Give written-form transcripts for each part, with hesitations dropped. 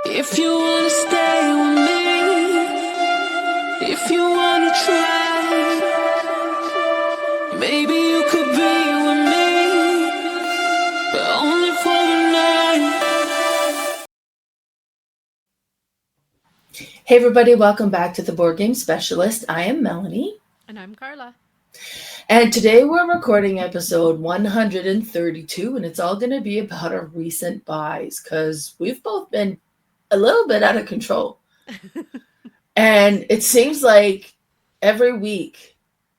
If you wanna stay with me, if you wanna try, maybe you could be with me, but only for the night. Hey everybody, welcome back to the Board Game Specialist. I am Melanie. And I'm Carla. And today we're recording episode 132, and it's all going to be about our recent buys because we've both been a little bit out of control. And it seems like every week,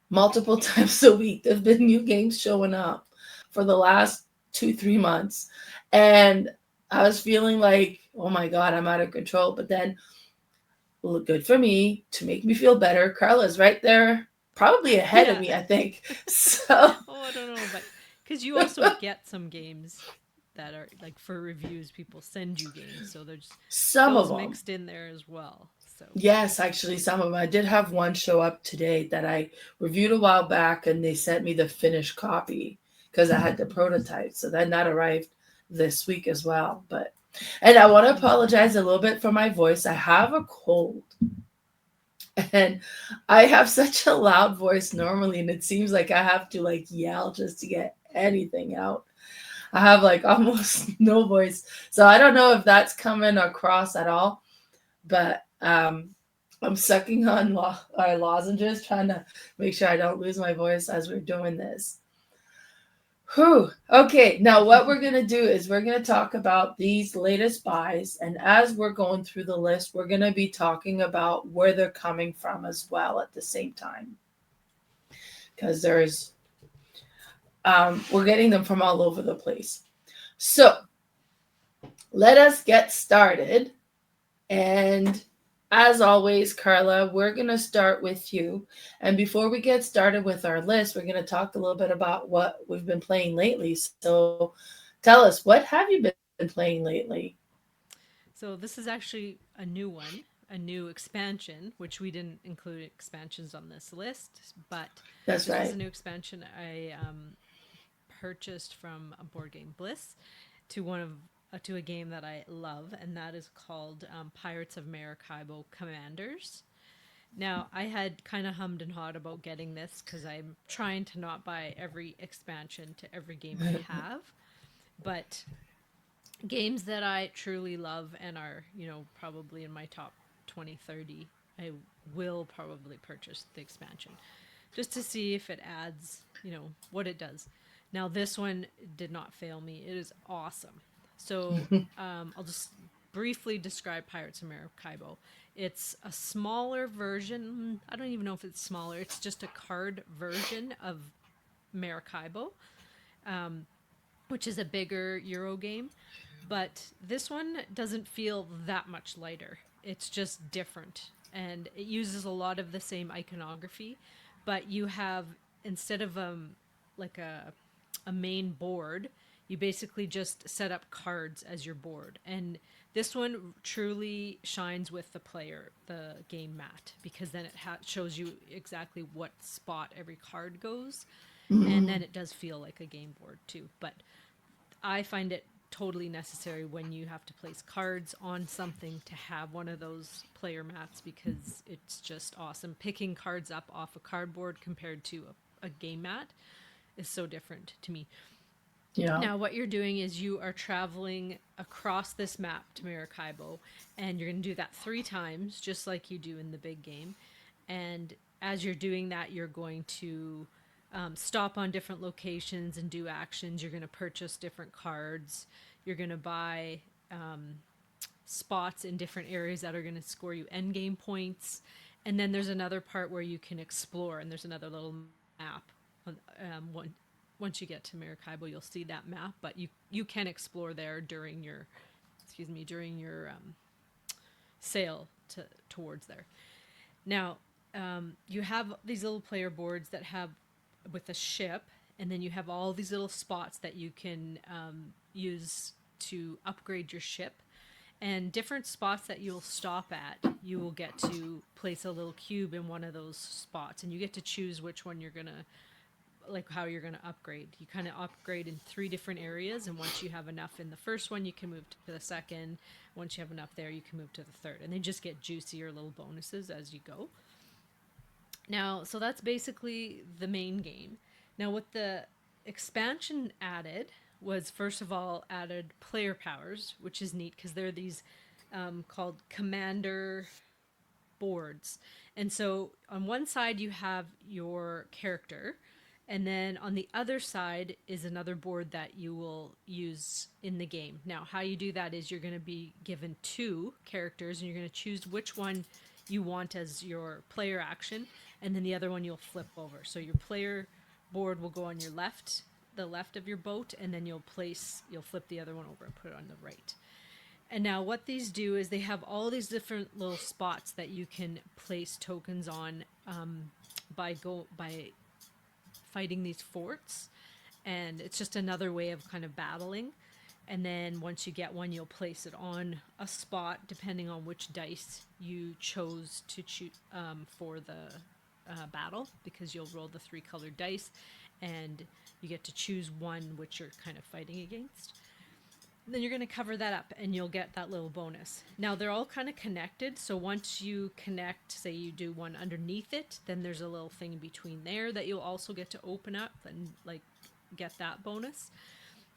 multiple times a week, there's been new games showing up for the last 2-3 months. And I was feeling like, oh my God, I'm out of control. But then, well, good for me to make me feel better. Carla's right there, probably ahead of me, I think. So, Oh, I don't know, but because you also get some games that are like for reviews, people send you games, so there's some of those them. mixed in there as well. So Yes, actually, some of them. I did have one show up today that I reviewed a while back, and they sent me the finished copy because I had the prototype. So then that arrived this week as well. And I want to apologize a little bit for my voice. I have a cold, and I have such a loud voice normally, and it seems like I have to like yell just to get anything out. I have like almost no voice. So I don't know if that's coming across at all, but I'm sucking on lozenges, trying to make sure I don't lose my voice as we're doing this. Whew. Okay, now what we're going to do is we're going to talk about these latest buys. And as we're going through the list, we're going to be talking about where they're coming from as well at the same time. Because we're getting them from all over the place. So let us get started. And as always, Carla, we're going to start with you. And before we get started with our list, we're going to talk a little bit about what we've been playing lately. So tell us, what have you been playing lately? So this is actually a new one, a new expansion, which we didn't include expansions on this list, but That's this was right. a new expansion I purchased from a Board Game Bliss to to a game that I love, and that is called Pirates of Maracaibo Commanders. Now, I had kind of hummed and hawed about getting this because I'm trying to not buy every expansion to every game I have, but games that I truly love and are, probably in my top 20, 30, I will probably purchase the expansion just to see if it adds, what it does. Now, this one did not fail me. It is awesome. So, I'll just briefly describe Pirates of Maracaibo. It's a smaller version. I don't even know if it's smaller. It's just a card version of Maracaibo, which is a bigger Euro game. But this one doesn't feel that much lighter. It's just different. And it uses a lot of the same iconography, but you have, instead of like a main board, you basically just set up cards as your board. And this one truly shines with the player, the game mat, because then it shows you exactly what spot every card goes. And then it does feel like a game board too. But I find it totally necessary when you have to place cards on something to have one of those player mats because it's just awesome. Picking cards up off a cardboard compared to a game mat is so different to me. Yeah. Now, what you're doing is you are traveling across this map to Maracaibo, and you're going to do that 3 times, just like you do in the big game. And as you're doing that, you're going to stop on different locations and do actions. You're going to purchase different cards. You're going to buy spots in different areas that are going to score you end game points. And then there's another part where you can explore, and there's another little map. Once you get to Maracaibo, you'll see that map, but you can explore there during your, sail towards there. Now, you have these little player boards that have with a ship, and then you have all these little spots that you can use to upgrade your ship. And different spots that you'll stop at, you will get to place a little cube in one of those spots, and you get to choose which one you're gonna like how you're going to upgrade. You kind of upgrade in 3 different areas, and once you have enough in the first one, you can move to the second. Once you have enough there, you can move to the third, and they just get juicier little bonuses as you go. Now, so that's basically the main game. Now, what the expansion added was, first of all, added player powers, which is neat because they're these called commander boards. And so on one side you have your character, and then on the other side is another board that you will use in the game. Now, how you do that is you're going to be given 2 characters, and you're going to choose which one you want as your player action, and then the other one you'll flip over. So your player board will go on your left, the left of your boat, and then you'll flip the other one over and put it on the right. And now what these do is they have all these different little spots that you can place tokens on by fighting these forts. And it's just another way of kind of battling. And then once you get one, you'll place it on a spot depending on which dice you chose to choose for the battle, because you'll roll the 3 colored dice and you get to choose one which you're kind of fighting against. Then you're going to cover that up and you'll get that little bonus. Now, they're all kind of connected. So once you connect, say you do one underneath it, then there's a little thing between there that you'll also get to open up and like get that bonus.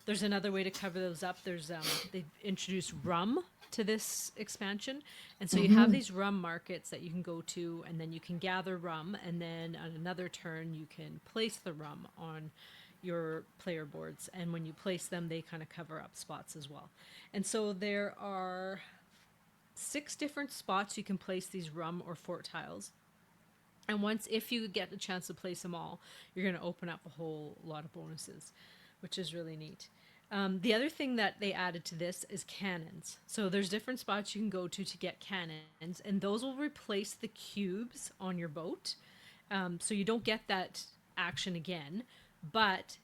There's another way to cover those up. There's they've introduced rum to this expansion. And so you have these rum markets that you can go to, and then you can gather rum, and then on another turn you can place the rum on your player boards, and when you place them, they kind of cover up spots as well. And so there are 6 different spots you can place these rum or fort tiles. And if you get the chance to place them all, you're going to open up a whole lot of bonuses, which is really neat. The other thing that they added to this is cannons. So there's different spots you can go to get cannons, and those will replace the cubes on your boat. So you don't get that action again. But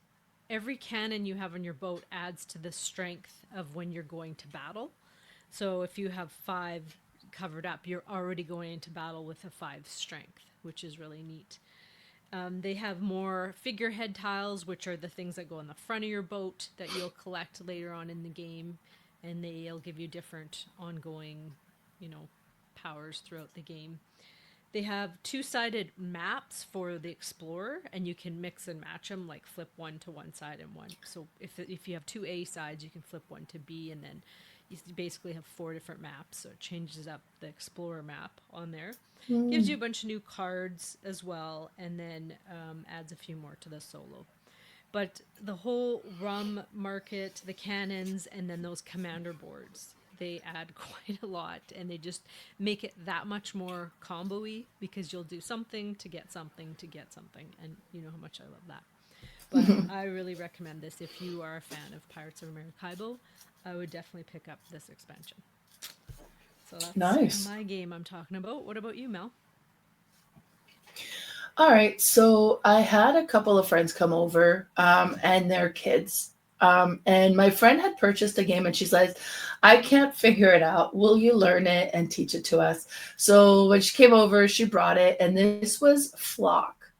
every cannon you have on your boat adds to the strength of when you're going to battle. So if you have 5 covered up, you're already going into battle with a 5 strength, which is really neat. They have more figurehead tiles, which are the things that go on the front of your boat that you'll collect later on in the game. And they'll give you different ongoing, powers throughout the game. They have 2-sided maps for the explorer, and you can mix and match them, like flip one to one side and one. So if you have 2 A sides, you can flip one to B, and then you basically have 4 different maps. So it changes up the explorer map on there. Gives you a bunch of new cards as well, and then adds a few more to the solo. But the whole rum market, the cannons, and then those commander boards, they add quite a lot, and they just make it that much more combo-y, because you'll do something to get something to get something, and you know how much I love that. But I really recommend this. If you are a fan of Pirates of Maracaibo, I would definitely pick up this expansion. So that's Nice. my game I'm talking about. What about you, Mel? All right, so I had a couple of friends come over and their kids. And my friend had purchased a game, and she says, I can't figure it out. Will you learn it and teach it to us? So when she came over, she brought it, and this was Flock.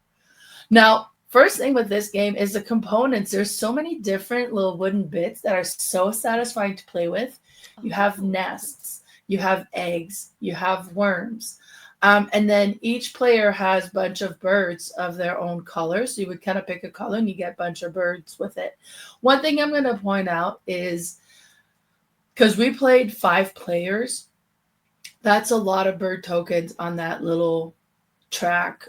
Now, first thing with this game is the components. There's so many different little wooden bits that are so satisfying to play with. You have nests, you have eggs, you have worms. And then each player has a bunch of birds of their own color. So you would kind of pick a color and you get a bunch of birds with it. One thing I'm going to point out is, because we played 5 players, that's a lot of bird tokens on that little track,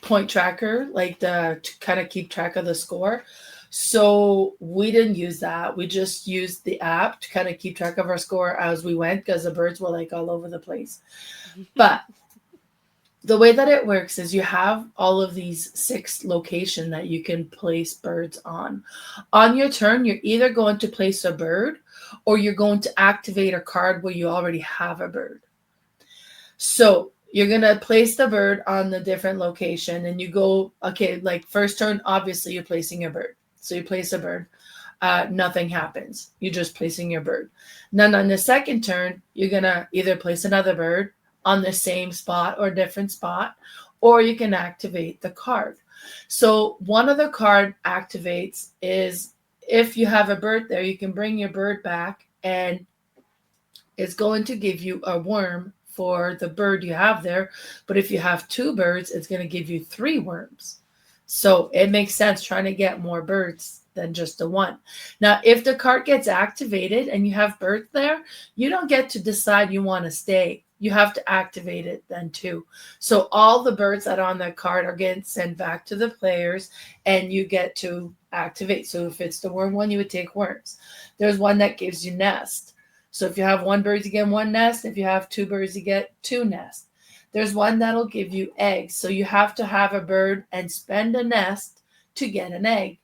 point tracker, like to kind of keep track of the score. So we didn't use that. We just used the app to kind of keep track of our score as we went, because the birds were like all over the place. But the way that it works is you have all of these 6 locations that you can place birds on. On your turn, you're either going to place a bird, or you're going to activate a card where you already have a bird. So you're going to place the bird on the different location, and you go, okay, like first turn, obviously you're placing a bird. So you place a bird. Nothing happens. You're just placing your bird. Then on the second turn, you're going to either place another bird on the same spot or different spot, or you can activate the card. So one of the card activates is if you have a bird there, you can bring your bird back and it's going to give you a worm for the bird you have there. But if you have two birds, it's going to give you three worms. So it makes sense trying to get more birds than just the one. Now, if the card gets activated and you have birds there, you don't get to decide you want to stay. You have to activate it then too. So all the birds that are on that card are getting sent back to the players and you get to activate. So if it's the worm one, you would take worms. There's one that gives you nest. So if you have one bird, you get one nest. If you have two birds, you get two nests. There's one that'll give you eggs. So you have to have a bird and spend a nest to get an egg.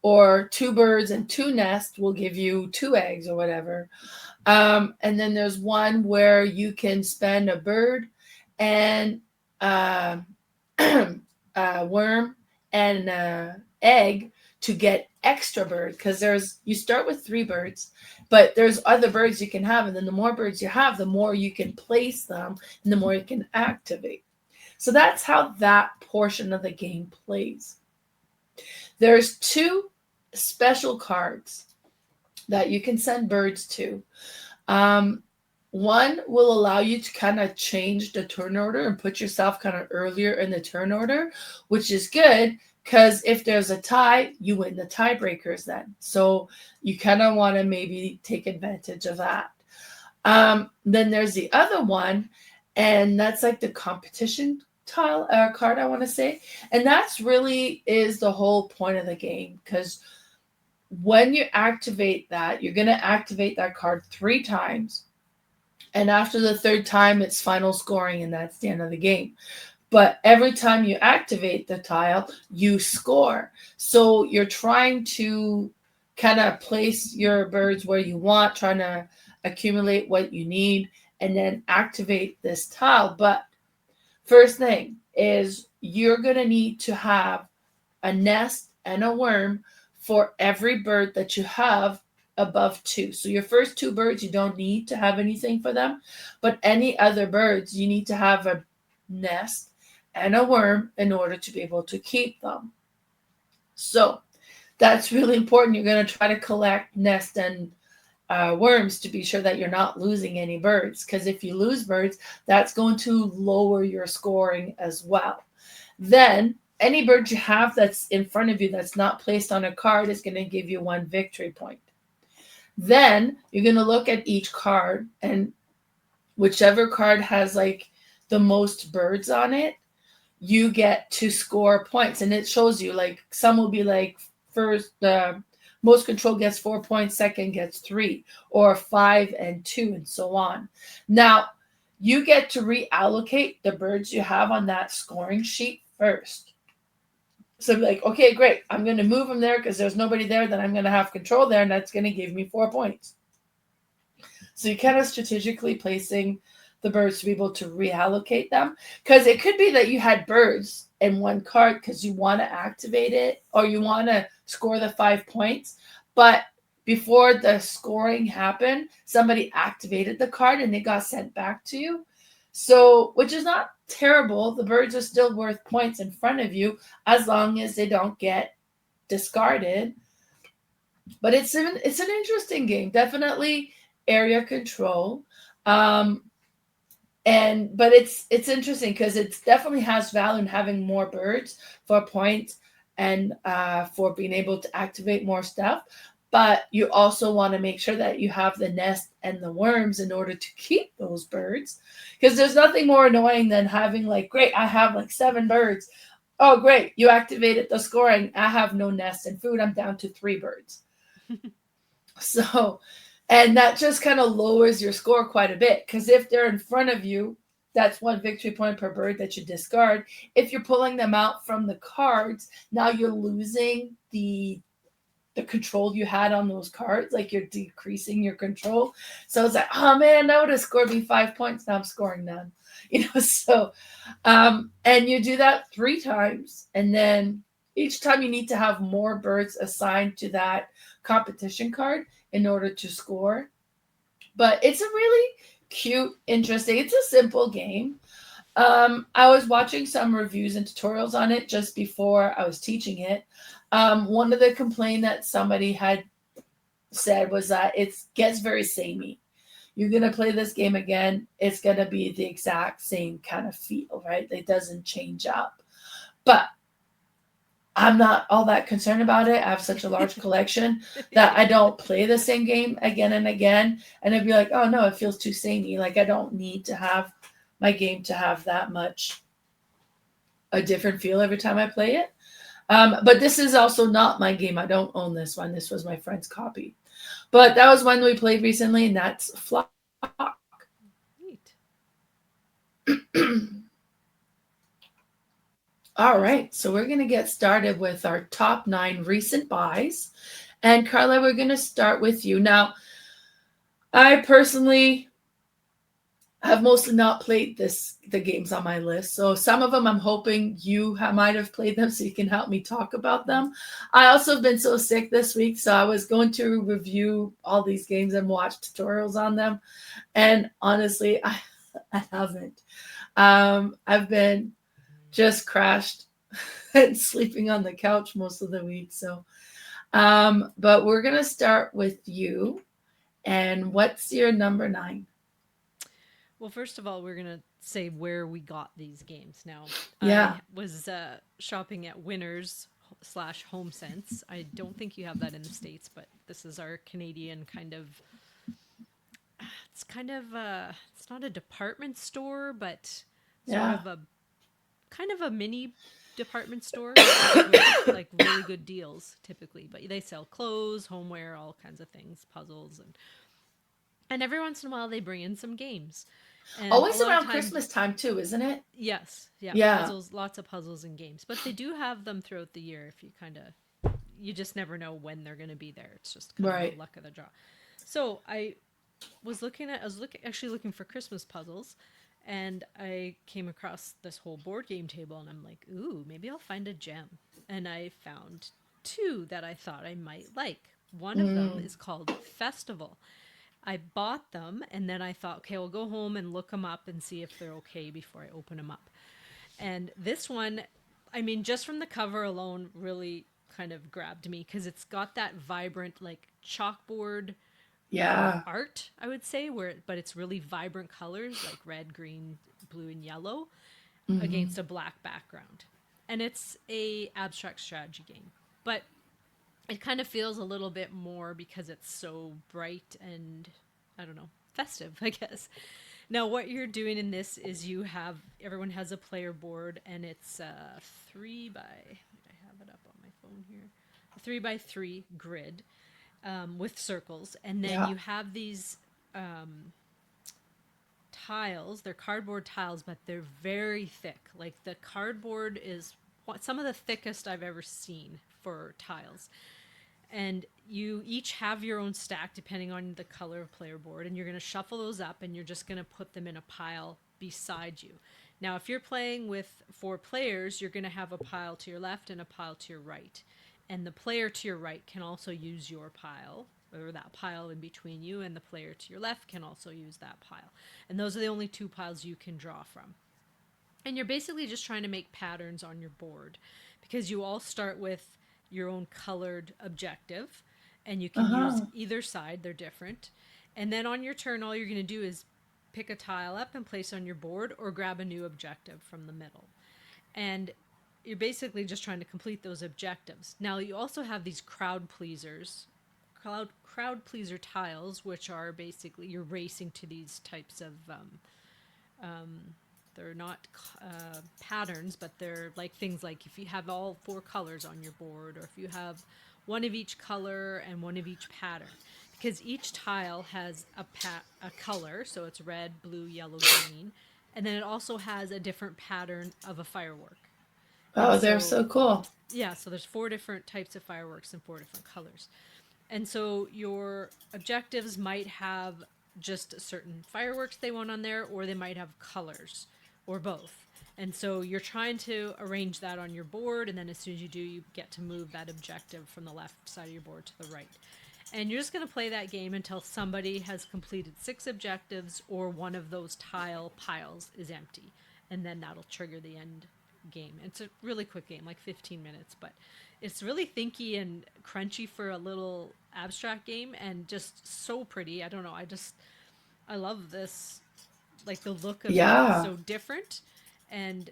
Or two birds and two nests will give you two eggs or whatever. And then there's one where you can spend a bird and a worm and an egg to get extra bird, because you start with three birds, but there's other birds you can have, and then the more birds you have, the more you can place them and the more you can activate. So that's how that portion of the game plays. There's two special cards that you can send birds to. One will allow you to kind of change the turn order and put yourself kind of earlier in the turn order, which is good because if there's a tie, you win the tiebreakers then. So you kind of want to maybe take advantage of that. Then there's the other one, and that's like the competition tile card, I want to say. And that's really is the whole point of the game, because when you activate that, you're going to activate that card 3 times. And after the third time, it's final scoring, and that's the end of the game. But every time you activate the tile, you score. So you're trying to kind of place your birds where you want, trying to accumulate what you need, and then activate this tile. But first thing is you're going to need to have a nest and a worm for every bird that you have above 2. So your first 2 birds, you don't need to have anything for them, but any other birds, you need to have a nest and a worm in order to be able to keep them. So that's really important. You're going to try to collect nest and worms to be sure that you're not losing any birds, because if you lose birds, that's going to lower your scoring as well. Then any bird you have that's in front of you that's not placed on a card is going to give you 1 victory point. Then you're going to look at each card, and whichever card has like the most birds on it, you get to score points. And it shows you, like, some will be like first, most control gets 4 points, second gets 3, or 5 and 2, and so on. Now, you get to reallocate the birds you have on that scoring sheet first. So like, okay, great, I'm going to move them there because there's nobody there that I'm going to have control there, and that's going to give me 4 points. So you're kind of strategically placing the birds to be able to reallocate them, because it could be that you had birds in one card because you want to activate it or you want to score the 5 points, but before the scoring happened, somebody activated the card and they got sent back to you. So, which is not terrible. The birds are still worth points in front of you as long as they don't get discarded. But it's an interesting game. Definitely area control. But it's interesting because it definitely has value in having more birds for points and for being able to activate more stuff. But you also want to make sure that you have the nest and the worms in order to keep those birds. Because there's nothing more annoying than having like, great, I have like 7 birds. Oh, great, you activated the scoring. I have no nest and food. I'm down to 3 birds. So, and that just kind of lowers your score quite a bit. Because if they're in front of you, that's 1 victory point per bird that you discard. If you're pulling them out from the cards, now you're losing the control you had on those cards, like you're decreasing your control. So it's like, oh man, that would have scored me 5 points. Now I'm scoring none. So and you do that 3 times, and then each time you need to have more birds assigned to that competition card in order to score. But it's a really cute, interesting, it's a simple game. I was watching some reviews and tutorials on it just before I was teaching it. One of the complaint that somebody had said was that it gets very samey. You're gonna play this game again, it's gonna be the exact same kind of feel, right? It doesn't change up. But I'm not all that concerned about it. I have such a large collection that I don't play the same game again and again. And it'd be like, oh no, it feels too samey. Like I don't need to have my game to have that much a different feel every time I play it. But this is also not my game. I don't own this one. This was my friend's copy. But that was one we played recently, and that's Flock. Neat. All right, so we're going to get started with our top 9 recent buys. And Carla, we're going to start with you. Now, I personally have mostly not played the games on my list. So some of them I'm hoping you might have played them so you can help me talk about them. I also have been so sick this week, so I was going to review all these games and watch tutorials on them. And honestly, I haven't. I've been just crashed and sleeping on the couch most of the week. So, but we're going to start with you. And what's your number 9? Well, first of all, we're going to say where we got these games. Now, Yeah. I was shopping at Winners/HomeSense. I don't think you have that in the States, but this is our Canadian kind of, it's kind of, it's not a department store, but sort Yeah. of a kind of a mini department store with like really good deals typically, but they sell clothes, homeware, all kinds of things, puzzles, and every once in a while they bring in some games. And Always a lot of around times, Christmas time too, isn't it? yes, yeah, Yeah. puzzles, lots of puzzles and games, but they do have them throughout the year. If you kind of, you just never know when they're going to be there. It's just kind of Right. the luck of the draw. So I was actually looking for Christmas puzzles, and I came across this whole board game table, and I'm like, ooh, maybe I'll find a gem. And I found 2 that I thought I might like. One of them is called Festival. I bought them, and then I thought, okay, I'll go home and look them up and see if they're okay before I open them up. And this one, I mean, just from the cover alone, really kind of grabbed me because it's got that vibrant, like chalkboard Yeah. art, I would say, but it's really vibrant colors like red, green, blue, and yellow against a black background. And it's a abstract strategy game, but it kind of feels a little bit more because it's so bright and, I don't know, festive, I guess. Now, what you're doing in this is everyone has a player board, and it's a 3 by, I have it up on my phone here, a 3 by 3 grid with circles. And then Yeah. you have these tiles. They're cardboard tiles, but they're very thick. Like the cardboard is some of the thickest I've ever seen for tiles. And you each have your own stack depending on the color of player board, and you're going to shuffle those up, and you're just going to put them in a pile beside you. Now, if you're playing with 4 players, you're going to have a pile to your left and a pile to your right. And the player to your right can also use your pile, or that pile in between you, and the player to your left can also use that pile. And those are the only 2 piles you can draw from. And you're basically just trying to make patterns on your board because you all start with your own colored objective, and you can use either side. They're different. And then on your turn, all you're going to do is pick a tile up and place on your board, or grab a new objective from the middle. And you're basically just trying to complete those objectives. Now, you also have these crowd pleaser tiles, which are basically you're racing to these types of they're not patterns, but they're like things like if you have all 4 colors on your board, or if you have one of each color and one of each pattern, because each tile has a color, so it's red, blue, yellow, green, and then it also has a different pattern of a firework. Oh, they're so cool. Yeah, so there's 4 different types of fireworks and 4 different colors. And so your objectives might have just certain fireworks they want on there, or they might have colors, or both. And so you're trying to arrange that on your board, and then as soon as you do, you get to move that objective from the left side of your board to the right. And you're just going to play that game until somebody has completed 6 objectives, or one of those tile piles is empty. and then that'll trigger the end game. It's a really quick game, like 15 minutes, but it's really thinky and crunchy for a little abstract game, and just so pretty. I don't know. I love this, like the look of it. It's Yeah. so different, and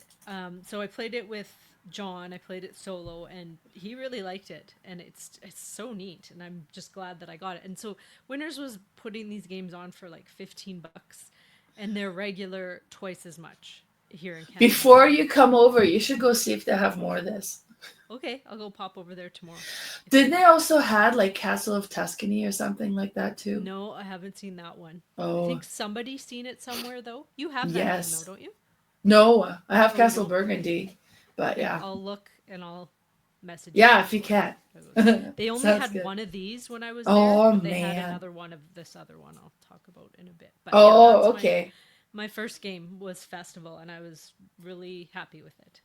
so I played it with John. I played it solo, and he really liked it, and it's so neat. And I'm just glad that I got it. And so Winners was putting these games on for like $15, and they're regular twice as much here in Canada. Before you come over, you should go see if they have more of this. Okay, I'll go pop over there tomorrow. Didn't they also had like Castle of Tuscany or something like that too? No, I haven't seen that one. I Oh, think somebody's seen it somewhere though. You have that game though, yes. don't you? No, I have Oh, you Castle don't? Burgundy, but Okay, yeah. I'll look and I'll message you. Yeah, if you can. They only Sounds had good. one of these when I was there, Oh but they had man. another one of this other one I'll talk about in a bit. But yeah, Oh, that's okay. my first game was Festival, and I was really happy with it.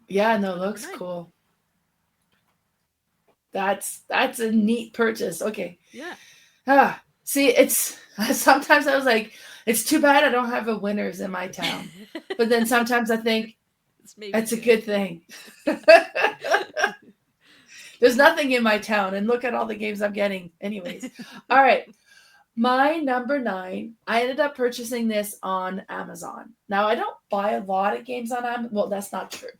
Yeah, That's no, my number looks 9. cool. That's a neat purchase. Okay. Yeah. See, it's sometimes I was like, it's too bad I don't have a Winners in my town. But then sometimes I think It's maybe it's a good thing. There's nothing in my town, and look at all the games I'm getting. Anyways, all right. My number 9, I ended up purchasing this on Amazon. Now, I don't buy a lot of games on Amazon. Well, that's not true.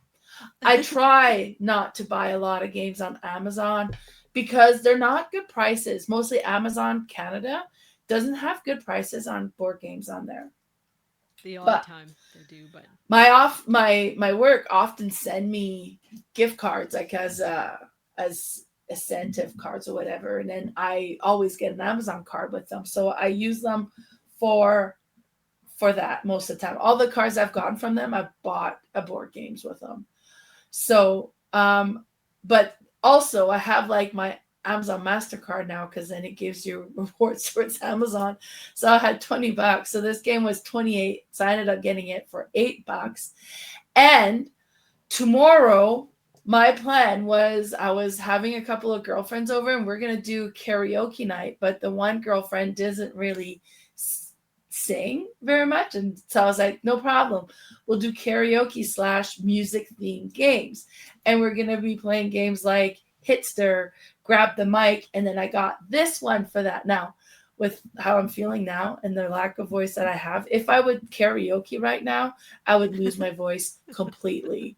I try not to buy a lot of games on Amazon because they're not good prices. Mostly Amazon Canada doesn't have good prices on board games on there. The odd But time they do, but my work often send me gift cards like as incentive cards or whatever, and then I always get an Amazon card with them, so I use them for that most of the time. All the cards I've gotten from them, I've bought a board games with them. So but also I have like my Amazon MasterCard now, because then it gives you rewards towards Amazon. So I had $20. So this game was 28. So I ended up getting it for $8. And tomorrow, my plan was I was having a couple of girlfriends over and we're going to do karaoke night. But the one girlfriend doesn't really sing very much. And so I was like, no problem. We'll do karaoke / music themed games. And we're going to be playing games like Hitster, Grab the Mic. And then I got this one for that. Now, with how I'm feeling now and the lack of voice that I have, if I would karaoke right now, I would lose my voice completely.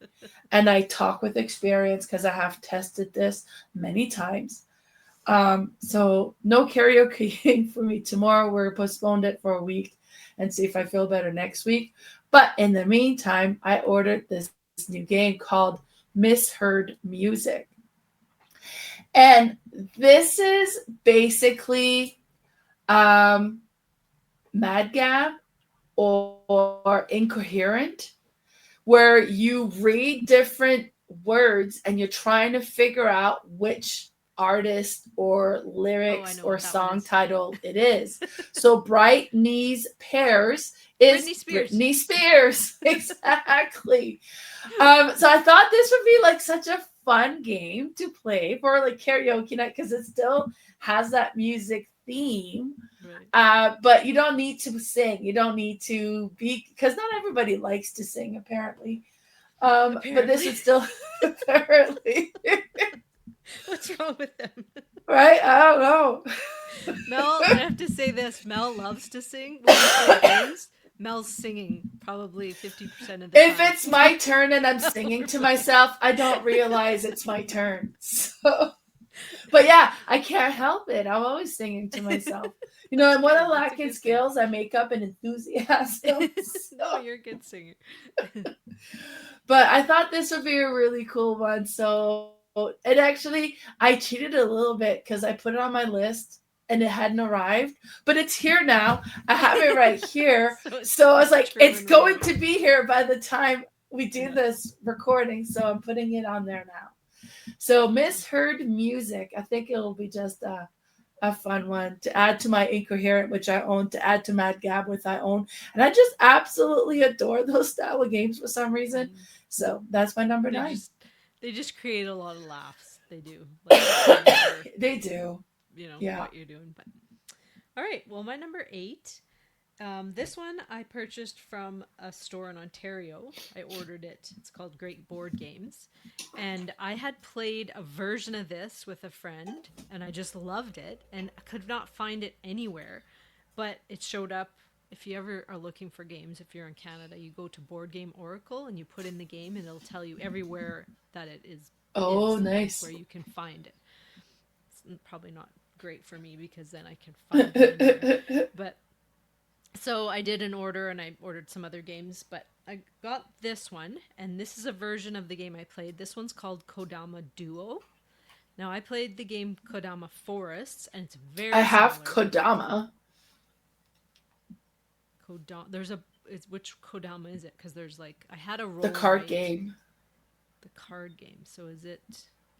And I talk with experience because I have tested this many times. So no karaoke for me tomorrow. We're postponed it for a week and see if I feel better next week. But in the meantime, I ordered this new game called Misheard Music. And this is basically Mad Gab or Incoherent, where you read different words and you're trying to figure out which artist or lyrics or song title it is. So Bright Knees Pairs is Britney Spears. Exactly. So I thought this would be like such a fun game to play for like karaoke night, because it still has that music theme. Right. But you don't need to sing. You don't need to be, because not everybody likes to sing apparently. But this would still apparently. What's wrong with them? Right? I don't know. Mel, I have to say this. Mel loves to sing. When we play games, Mel's singing probably 50% of the time. If it's my turn and I'm singing to myself, I don't realize it's my turn. So, but yeah, I can't help it. I'm always singing to myself. You know, and when I lack in skills, I make up an enthusiasm. So. No, you're a good singer. But I thought this would be a really cool one. So it actually, I cheated a little bit because I put it on my list and it hadn't arrived, but it's here now. I have it right here. So I was like, it's going to be here by the time we do this recording. So I'm putting it on there now. So Misheard Music, I think it'll be just a fun one to add to my Incoherent, which I own, to add to Mad Gab, which I own. And I just absolutely adore those style of games for some reason. So that's my number 9. They just create a lot of laughs. They do. Like, they do. You know, what you're doing. But all right. Well, my number 8 This one I purchased from a store in Ontario. I ordered it. It's called Great Board Games. And I had played a version of this with a friend, and I just loved it. And I could not find it anywhere. But it showed up. If you ever are looking for games, if you're in Canada, you go to Board Game Oracle and you put in the game, and it'll tell you everywhere that it Oh, like nice. where you can find it. It's probably not great for me because then I can find it anywhere. But so I did an order and I ordered some other games, but I got this one, and this is a version of the game I played. This one's called Kodama Duo. Now I played the game Kodama Forests, and it's I very have similar. Kodama. Kodama. Which Kodama is it? Because there's like I had a roll The card right. game. The card game. So is it?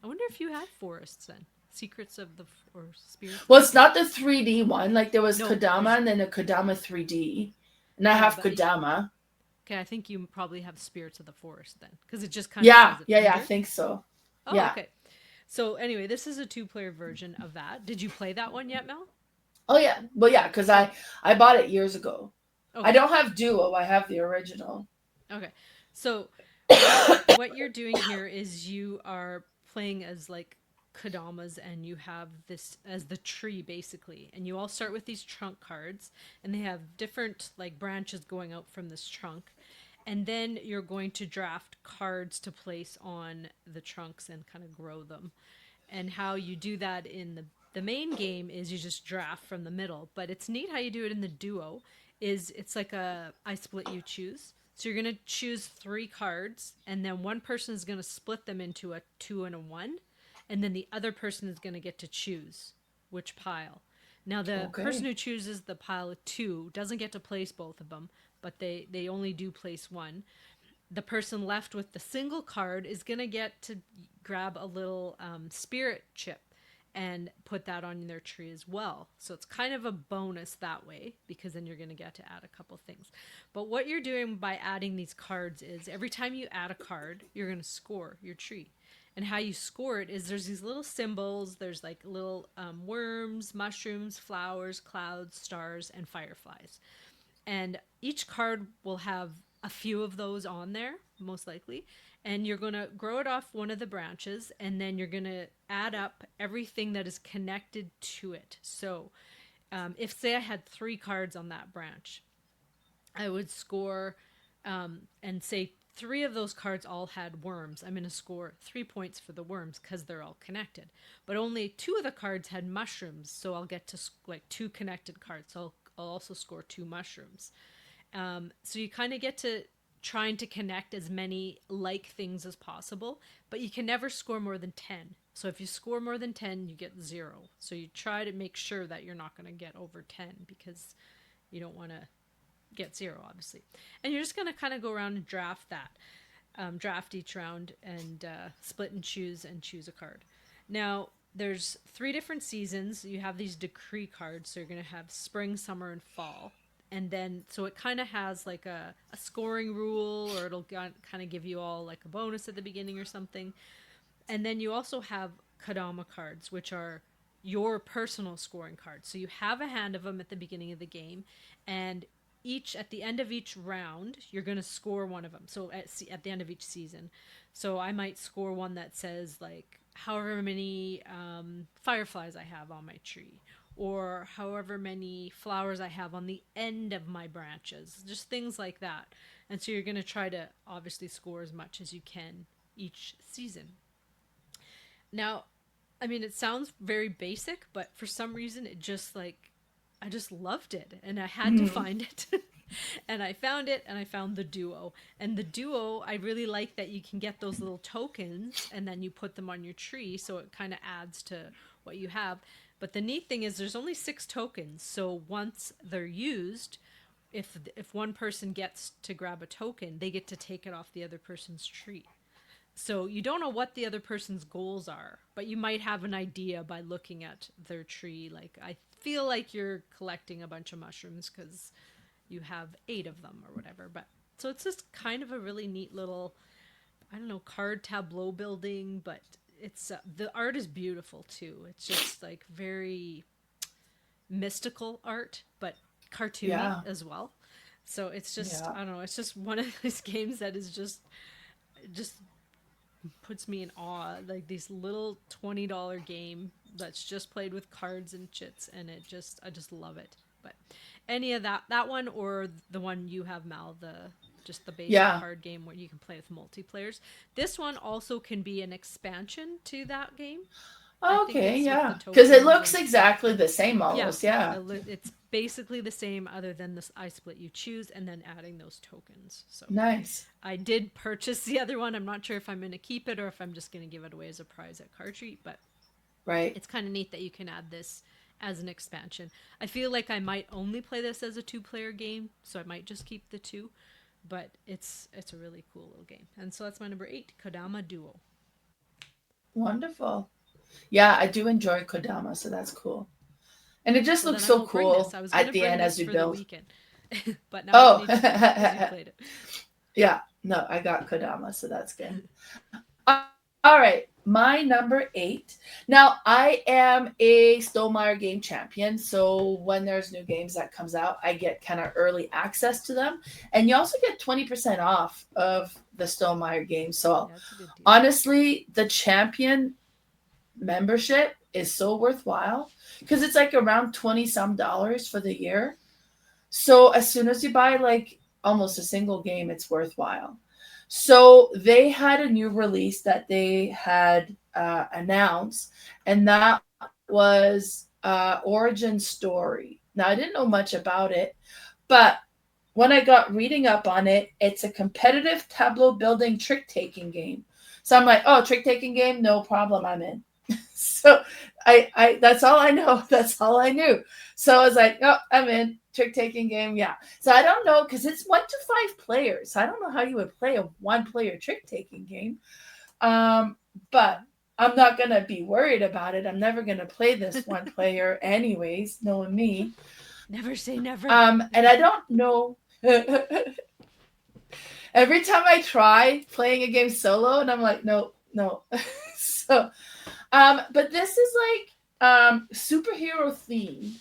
I wonder if you had Forests then. Secrets of the or Spirits. Well, it's not the 3D one. Like there was No, Kodama and then a Kodama 3D. And I yeah, have but Kodama. okay, I think you probably have Spirits of the Forest then, because it just kind of Yeah, says it yeah, I under. think so. Oh, Yeah. okay. So anyway, this is a 2-player version of that. Did you play that one yet, Mel? Oh yeah. Well, yeah, because I bought it years ago. Okay. I don't have Duo. I have the original. Okay. So what you're doing here is you are playing as like Kodamas, and you have this as the tree basically, and you all start with these trunk cards, and they have different like branches going out from this trunk, and then you're going to draft cards to place on the trunks and kind of grow them. And how you do that in the main game is you just draft from the middle, but it's neat how you do it in the duo. Is it's like a I split you choose. So you're going to choose 3 cards, and then one person is going to split them into a 2 and a 1, and then the other person is going to get to choose which pile. Now the person Okay. who chooses the pile of 2 doesn't get to place both of them, but they only do place one. The person left with the single card is going to get to grab a little spirit chip and put that on their tree as well. So it's kind of a bonus that way, because then you're going to get to add a couple things. But what you're doing by adding these cards is every time you add a card, you're going to score your tree. And how you score it is there's these little symbols. There's like little worms, mushrooms, flowers, clouds, stars, and fireflies. And each card will have a few of those on there, most likely. And you're going to grow it off one of the branches, and then you're going to add up everything that is connected to it. So if, say, I had 3 cards on that branch, I would score and say 3 of those cards all had worms. I'm going to score 3 points for the worms because they're all connected. But only 2 of the cards had mushrooms, so I'll get to like 2 connected cards. So I'll also score 2 mushrooms. So you kind of get to trying to connect as many like things as possible, but you can never score more than 10. So if you score more than 10, you get 0. So you try to make sure that you're not going to get over 10, because you don't want to get 0, obviously. And you're just going to kind of go around and draft that. Draft each round and split and choose a card. Now, there's 3 different seasons. You have these decree cards, so you're going to have spring, summer, and fall. And then, so it kind of has like a scoring rule, or it'll kind of give you all like a bonus at the beginning or something. And then you also have Kodama cards, which are your personal scoring cards. So you have a hand of them at the beginning of the game, and at the end of each round, you're going to score one of them. So at the end of each season. So I might score one that says like however many fireflies I have on my tree, or however many flowers I have on the end of my branches, just things like that. And so you're going to try to obviously score as much as you can each season. Now, I mean, it sounds very basic, but for some reason it just like, I just loved it, and I had to find it. And I found it, and I found the duo. And the duo, I really like that you can get those little tokens and then you put them on your tree, so it kind of adds to what you have. But the neat thing is there's only 6 tokens, so once they're used, if one person gets to grab a token, they get to take it off the other person's tree. So you don't know what the other person's goals are, but you might have an idea by looking at their tree. Like, I feel like you're collecting a bunch of mushrooms because you have 8 of them or whatever. But so it's just kind of a really neat little, I don't know, card tableau building, but it's the art is beautiful too. It's just like very mystical art, but cartoony Yeah. as well. So it's just, Yeah. I don't know, it's just one of those games that is just puts me in awe. Like these little $20 game that's just played with cards and chits, and I just love it. But any of that one or the one you have, Mal, the just the basic Yeah. card game where you can play with multiplayers. This one also can be an expansion to that game. I think Okay, it's with the yeah. Because it tokens looks and exactly the same yeah, almost. Yeah. it's basically the same other than this I split you choose and then adding those tokens. So Nice. I did purchase the other one. I'm not sure if I'm going to keep it or if I'm just going to give it away as a prize at Card Treat, but Right. it's kind of neat that you can add this as an expansion. I feel like I might only play this as a two-player game, so I might just keep the two, but it's a really cool little game. And so that's my number 8, Kodama Duo. Wonderful. Yeah, I do enjoy Kodama, so that's cool. And it just So looks then I so won't bring this. cool I was going at to the bring end this as you for the build. weekend, but now I don't Oh, need to bring it because you played it. yeah. No, I got Kodama, so that's good. All right, my number 8. Now, I am a Stonemaier game champion, so when there's new games that comes out, I get kind of early access to them, and you also get 20% off of the Stonemaier games. So, Yeah, that's a good deal. honestly, the champion membership is so worthwhile because it's like around 20 some dollars for the year. So as soon as you buy like almost a single game, it's worthwhile. So they had a new release that they had announced, and that was Origin Story. Now I didn't know much about it, but when I got reading up on it, it's a competitive tableau building trick taking game. So I'm like, oh, trick taking game, no problem, I'm in. So I that's all I know. That's all I knew. So I was like, oh, I'm in. Trick taking game, yeah. So I don't know because it's 1 to 5 players. So I don't know how you would play a 1 player trick taking game. But I'm not gonna be worried about it. I'm never gonna play this 1 player anyways, knowing me. Never say never. And I don't know. Every time I try playing a game solo, and I'm like, no, no. So but this is like superhero themed,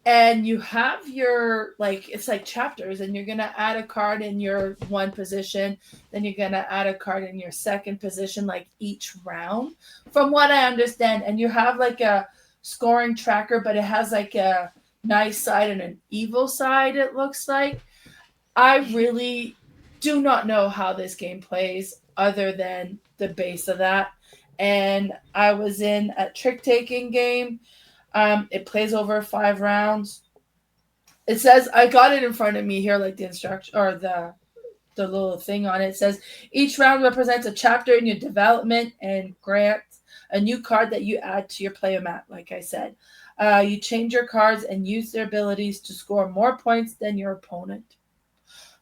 and you have your like it's like chapters, and you're gonna add a card in your one position, then you're gonna add a card in your second position, like each round, from what I understand. And you have like a scoring tracker, but it has like a nice side and an evil side. It looks like I really do not know how this game plays other than the base of that. And I was in a trick taking game. It plays over 5 rounds. It says I got it in front of me here, like the instruction or the little thing on it. It says each round represents a chapter in your development and grants a new card that you add to your player map. Like I said, you change your cards and use their abilities to score more points than your opponent.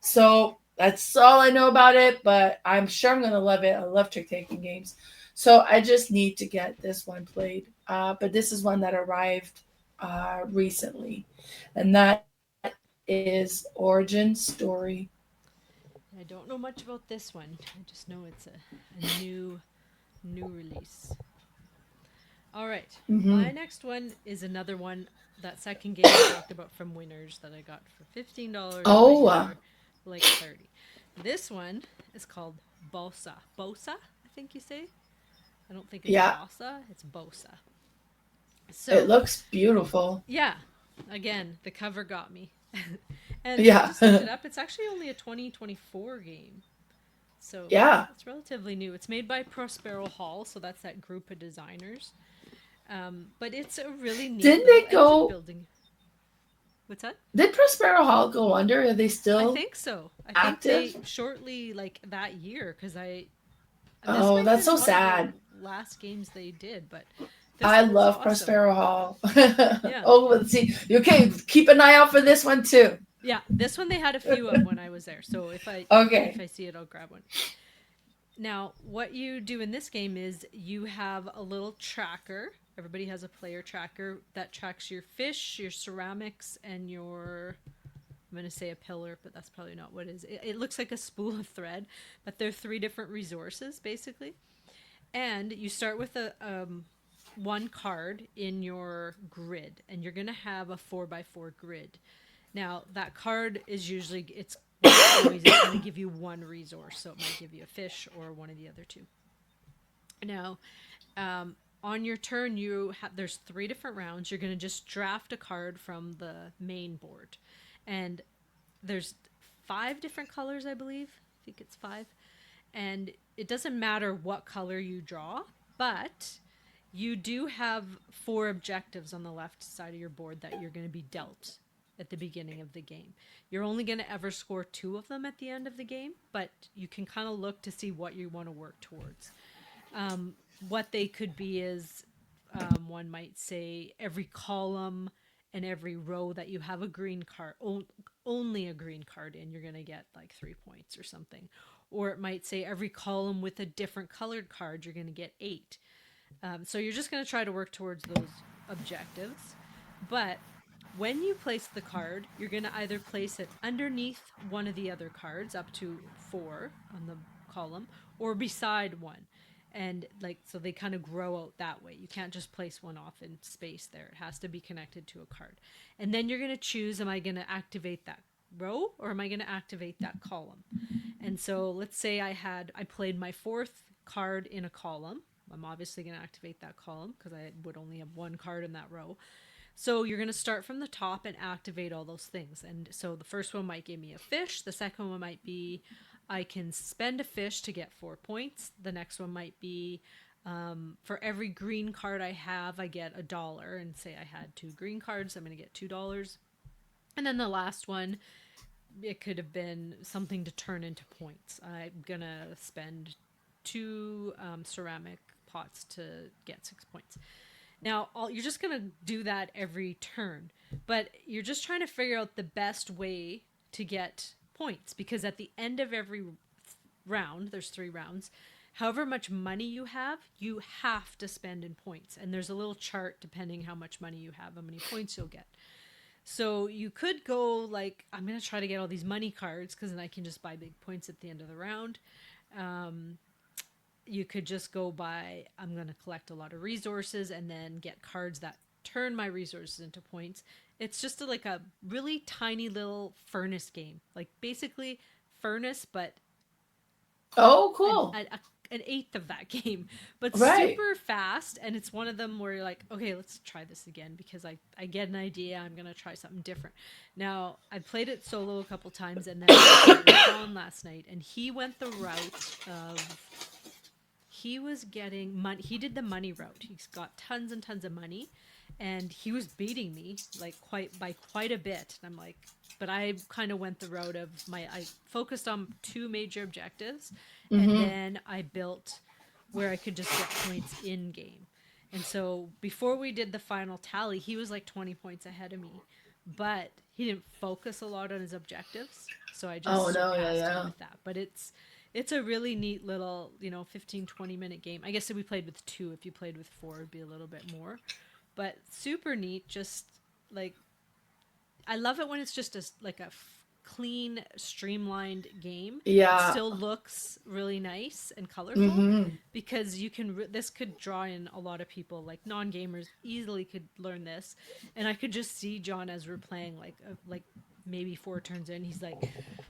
So that's all I know about it, but I'm sure I'm gonna love it. I love trick taking games. So I just need to get this one played. But this is one that arrived recently, and that is Origin Story. I don't know much about this one. I just know it's a new release. All right. Mm-hmm. My next one is another one, that second game I talked about from Winners that I got for $15 Oh, regular, like 30. This one is called Bosa. Bosa, I think you say. I don't think it's yeah, Bosa, it's Bosa. it So, looks beautiful. yeah, again, the cover got me. And I Yeah, just looked it up. It's actually only a 2024 game. So yeah. it's relatively new. It's made by Prospero Hall, so that's that group of designers. But it's a really neat Didn't little they engine go? building. What's that? Did Prospero Hall go under? Are they I still think so. I think they active? shortly like that year because this Oh, might have that's been so one of sad. the last games they did, but this I one was love awesome. Prospero Hall. Yeah. Oh, let's see. Okay, keep an eye out for this one too. Yeah, this one they had a few of when I was there. So if I Okay. see it, I'll grab one. Now, what you do in this game is you have a little tracker. Everybody has a player tracker that tracks your fish, your ceramics, and your, I'm going to say a pillar, but that's probably not what it is. It looks like a spool of thread, but they're 3 different resources, basically. And you start with a one card in your grid, and you're going to have a 4x4 grid. Now, that card is usually, it's not always going to give you one resource. So it might give you a fish or one of the other two. Now, on your turn, there's 3 different rounds. You're going to just draft a card from the main board. And there's 5 different colors, I believe. I think it's 5. And it doesn't matter what color you draw, but you do have 4 objectives on the left side of your board that you're going to be dealt at the beginning of the game. You're only going to ever score 2 of them at the end of the game, but you can kind of look to see what you want to work towards. What they could be is, one might say every column and every row that you have a green card, only a green card in, you're going to get like 3 points or something. Or it might say every column with a different colored card, you're going to get 8. So you're just going to try to work towards those objectives. But when you place the card, you're going to either place it underneath one of the other cards, up to 4 on the column, or beside one. And so they kind of grow out that way. You can't just place one off in space there. It has to be connected to a card. And then you're going to choose, am I going to activate that row or am I going to activate that column? And so let's say I played my 4th card in a column. I'm obviously going to activate that column because I would only have 1 card in that row. So you're going to start from the top and activate all those things. And so the first one might give me a fish. The second one might be I can spend a fish to get 4 points. The next one might be for every green card I have, I get $1. And say I had 2 green cards, I'm going to get $2. And then the last one, it could have been something to turn into points. I'm going to spend 2 ceramic pots to get 6 points. Now, you're just going to do that every turn, but you're just trying to figure out the best way to get points, because at the end of every round, there's 3 rounds, however much money you have to spend in points. And there's a little chart depending how much money you have, how many points you'll get. So you could go like, I'm going to try to get all these money cards because then I can just buy big points at the end of the round. You could just go by, I'm going to collect a lot of resources and then get cards that turn my resources into points. It's just like a really tiny little furnace game. Like basically furnace, but Oh, cool. An eighth of that game, but Right. super fast. And it's one of them where you're like, okay, let's try this again because I get an idea. I'm going to try something different. Now, I played it solo a couple times and then I played with Colin last night, and he went the route of, he was getting money. He did the money route. He's got tons and tons of money, and he was beating me like quite a bit. And I'm like, but I kind of went the route of I focused on 2 major objectives, and then I built where I could just get points in game. And so before we did the final tally, he was like 20 points ahead of me, but he didn't focus a lot on his objectives. So I just surpassed him with that. But it's a really neat little, 15, 20-minute game. I guess if we played with 2, if you played with 4, it'd be a little bit more. But super neat, just like, I love it when it's just a clean, streamlined game. Yeah. It still looks really nice and colorful because you can, this could draw in a lot of people, like non-gamers easily could learn this. And I could just see John as we're playing like maybe 4 turns in, he's like,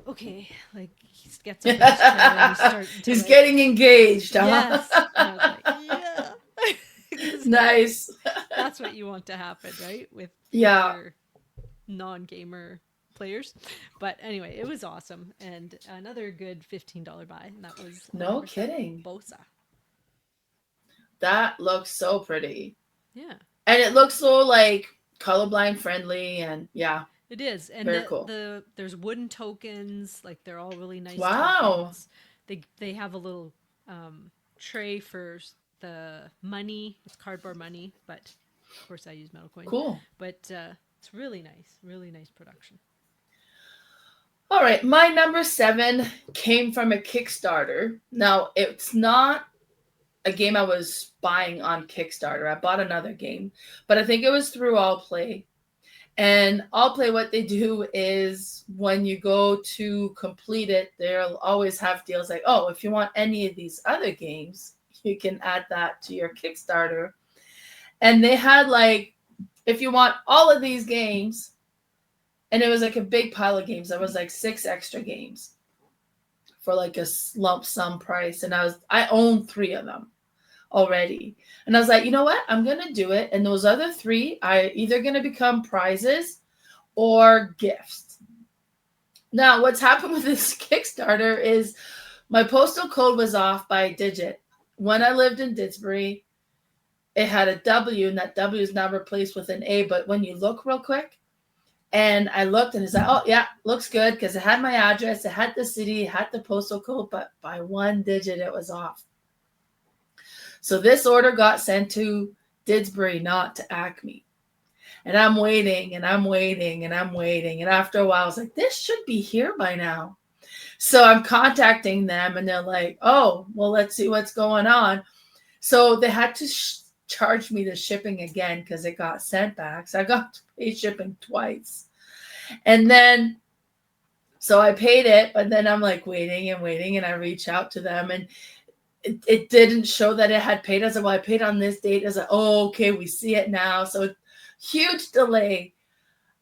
okay, like he gets a first turn and he's getting engaged. Yes. And I was like, yeah. Nice. That's what you want to happen, right? With your non-gamer players. But anyway, it was awesome, and another good $15 buy, and that was no kidding. Bosa. That looks so pretty. Yeah. And it looks so like colorblind friendly, and yeah. It is. And very cool. There's wooden tokens, like they're all really nice. Wow. Tokens. They have a little tray for the money. It's cardboard money, but of course I use metal coin. Cool. But it's really nice production. All right, my number 7 came from a Kickstarter. Now, it's not a game I was buying on Kickstarter. I bought another game, but I think it was through All Play. And All Play, what they do is when you go to complete it, they'll always have deals like, oh, if you want any of these other games, you can add that to your Kickstarter. And they had like, if you want all of these games, And it was like a big pile of games. There was like 6 extra games for like a lump sum price. And I owned 3 of them already. And I was like, you know what? I'm going to do it. And those other 3 are either going to become prizes or gifts. Now, what's happened with this Kickstarter is my postal code was off by a digit. When I lived in Didsbury, it had a W, and that W is now replaced with an A. But when you look real quick, and I looked, and it's like, oh, yeah, looks good, because it had my address, it had the city, it had the postal code, but by 1 digit, it was off. So this order got sent to Didsbury, not to Acme. And I'm waiting, and I'm waiting, and I'm waiting. And after a while, I was like, this should be here by now. So I'm contacting them, and they're like, oh, well, let's see what's going on. So they had to charge me the shipping again because it got sent back. So I got to pay shipping twice. And then, so I paid it, but then I'm like waiting and waiting, and I reach out to them, and it didn't show that it had paid. I said, well, I paid on this date. I was like, oh, okay, we see it now. So huge delay.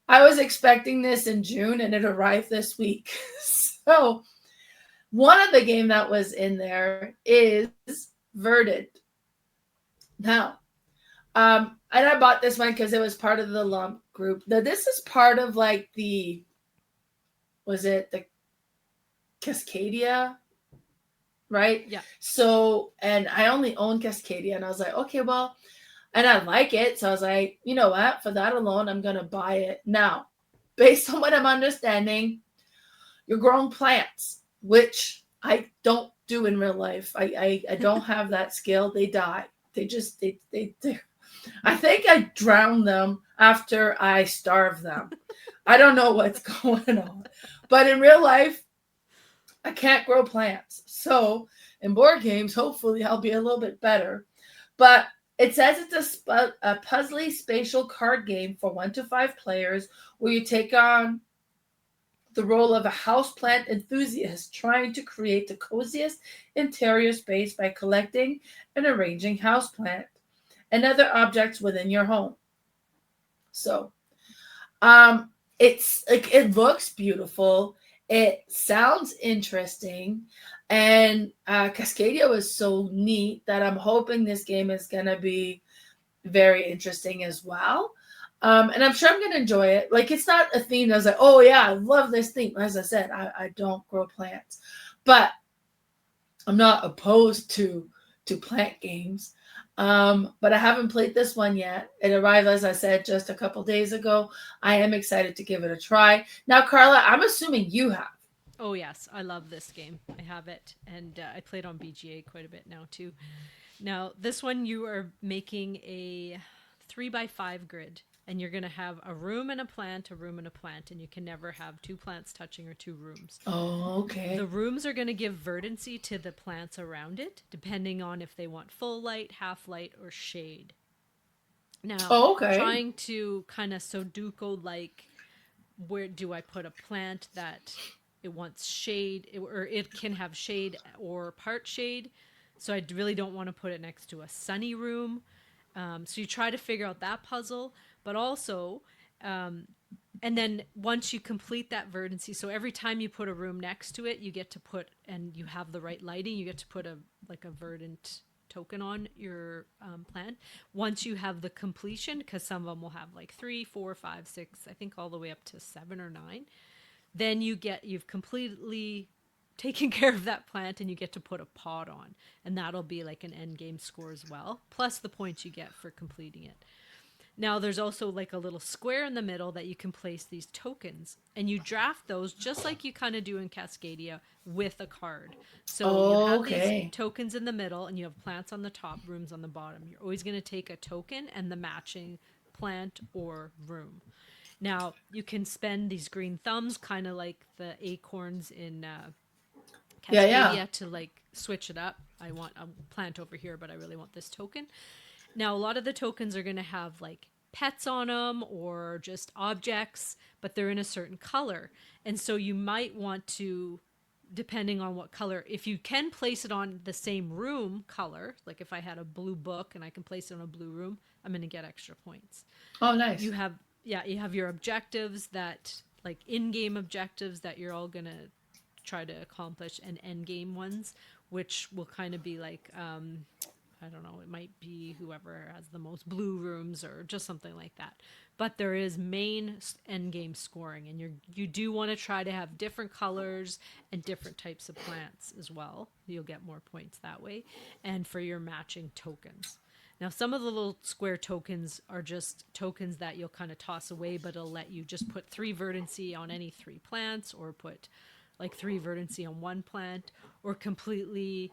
I was expecting this in June, and it arrived this week. So one of the game that was in there is Verdant. Now, and I bought this one because it was part of the lump group. Now, this is part of like was it the Cascadia? Right? Yeah. So, and I only own Cascadia, and I was like, okay, well, and I like it. So I was like, you know what? For that alone, I'm going to buy it. Now, based on what I'm understanding, you're growing plants, which I don't do in real life. I don't have that skill. They die. They just, they I think I drowned them after I starved them. I don't know what's going on. But in real life, I can't grow plants. So in board games, hopefully I'll be a little bit better. But it says it's a puzzly spatial card game for 1 to 5 players where you take on the role of a houseplant enthusiast trying to create the coziest interior space by collecting and arranging houseplant and other objects within your home. So it's like, it looks beautiful. It sounds interesting. And Cascadia was so neat that I'm hoping this game is going to be very interesting as well. And I'm sure I'm going to enjoy it. Like, it's not a theme that's like, oh, yeah, I love this theme. As I said, I don't grow plants. But I'm not opposed to plant games. But I haven't played this one yet. It arrived, as I said, just a couple days ago. I am excited to give it a try. Now, Carla, I'm assuming you have. Oh, yes. I love this game. I have it. And I played on BGA quite a bit now, too. Now, this one, you are making a 3x5 grid. And you're going to have a room and a plant, and you can never have 2 plants touching or 2 rooms. Oh, okay. The rooms are going to give verdancy to the plants around it, depending on if they want full light, half light, or shade. Now, trying to kind of Sudoku-like, where do I put a plant that it wants shade, or it can have shade or part shade. So I really don't want to put it next to a sunny room. So you try to figure out that puzzle, but also, and then once you complete that verdancy, so every time you put a room next to it, you get to put, and you have the right lighting, you get to put a verdant token on your plant. Once you have the completion, because some of them will have like 3, 4, 5, 6, I think all the way up to 7 or 9, then you've completely taking care of that plant, and you get to put a pot on, and that'll be like an end game score as well, plus the points you get for completing it. Now there's also like a little square in the middle that you can place these tokens, and you draft those just like you kind of do in Cascadia with a card. So you have these tokens in the middle, and you have plants on the top, rooms on the bottom. You're always going to take a token and the matching plant or room. Now you can spend these green thumbs, kind of like the acorns in Cascadia, to like switch it up. I want a plant over here, but I really want this token. Now, a lot of the tokens are going to have like pets on them or just objects, but they're in a certain color. And so you might want to, depending on what color, if you can place it on the same room color, like if I had a blue book and I can place it on a blue room, I'm going to get extra points. Oh, nice. You have your objectives that like in-game objectives that you're all gonna try to accomplish, and end-game ones, which will kind of be like I don't know, it might be whoever has the most blue rooms or just something like that. But there is main end game scoring, and you do want to try to have different colors and different types of plants as well. You'll get more points that way, and for your matching tokens. Now, some of the little square tokens are just tokens that you'll kind of toss away, but it'll let you just put 3 verdancy on any 3 plants, or put like 3 verdancy on 1 plant, or completely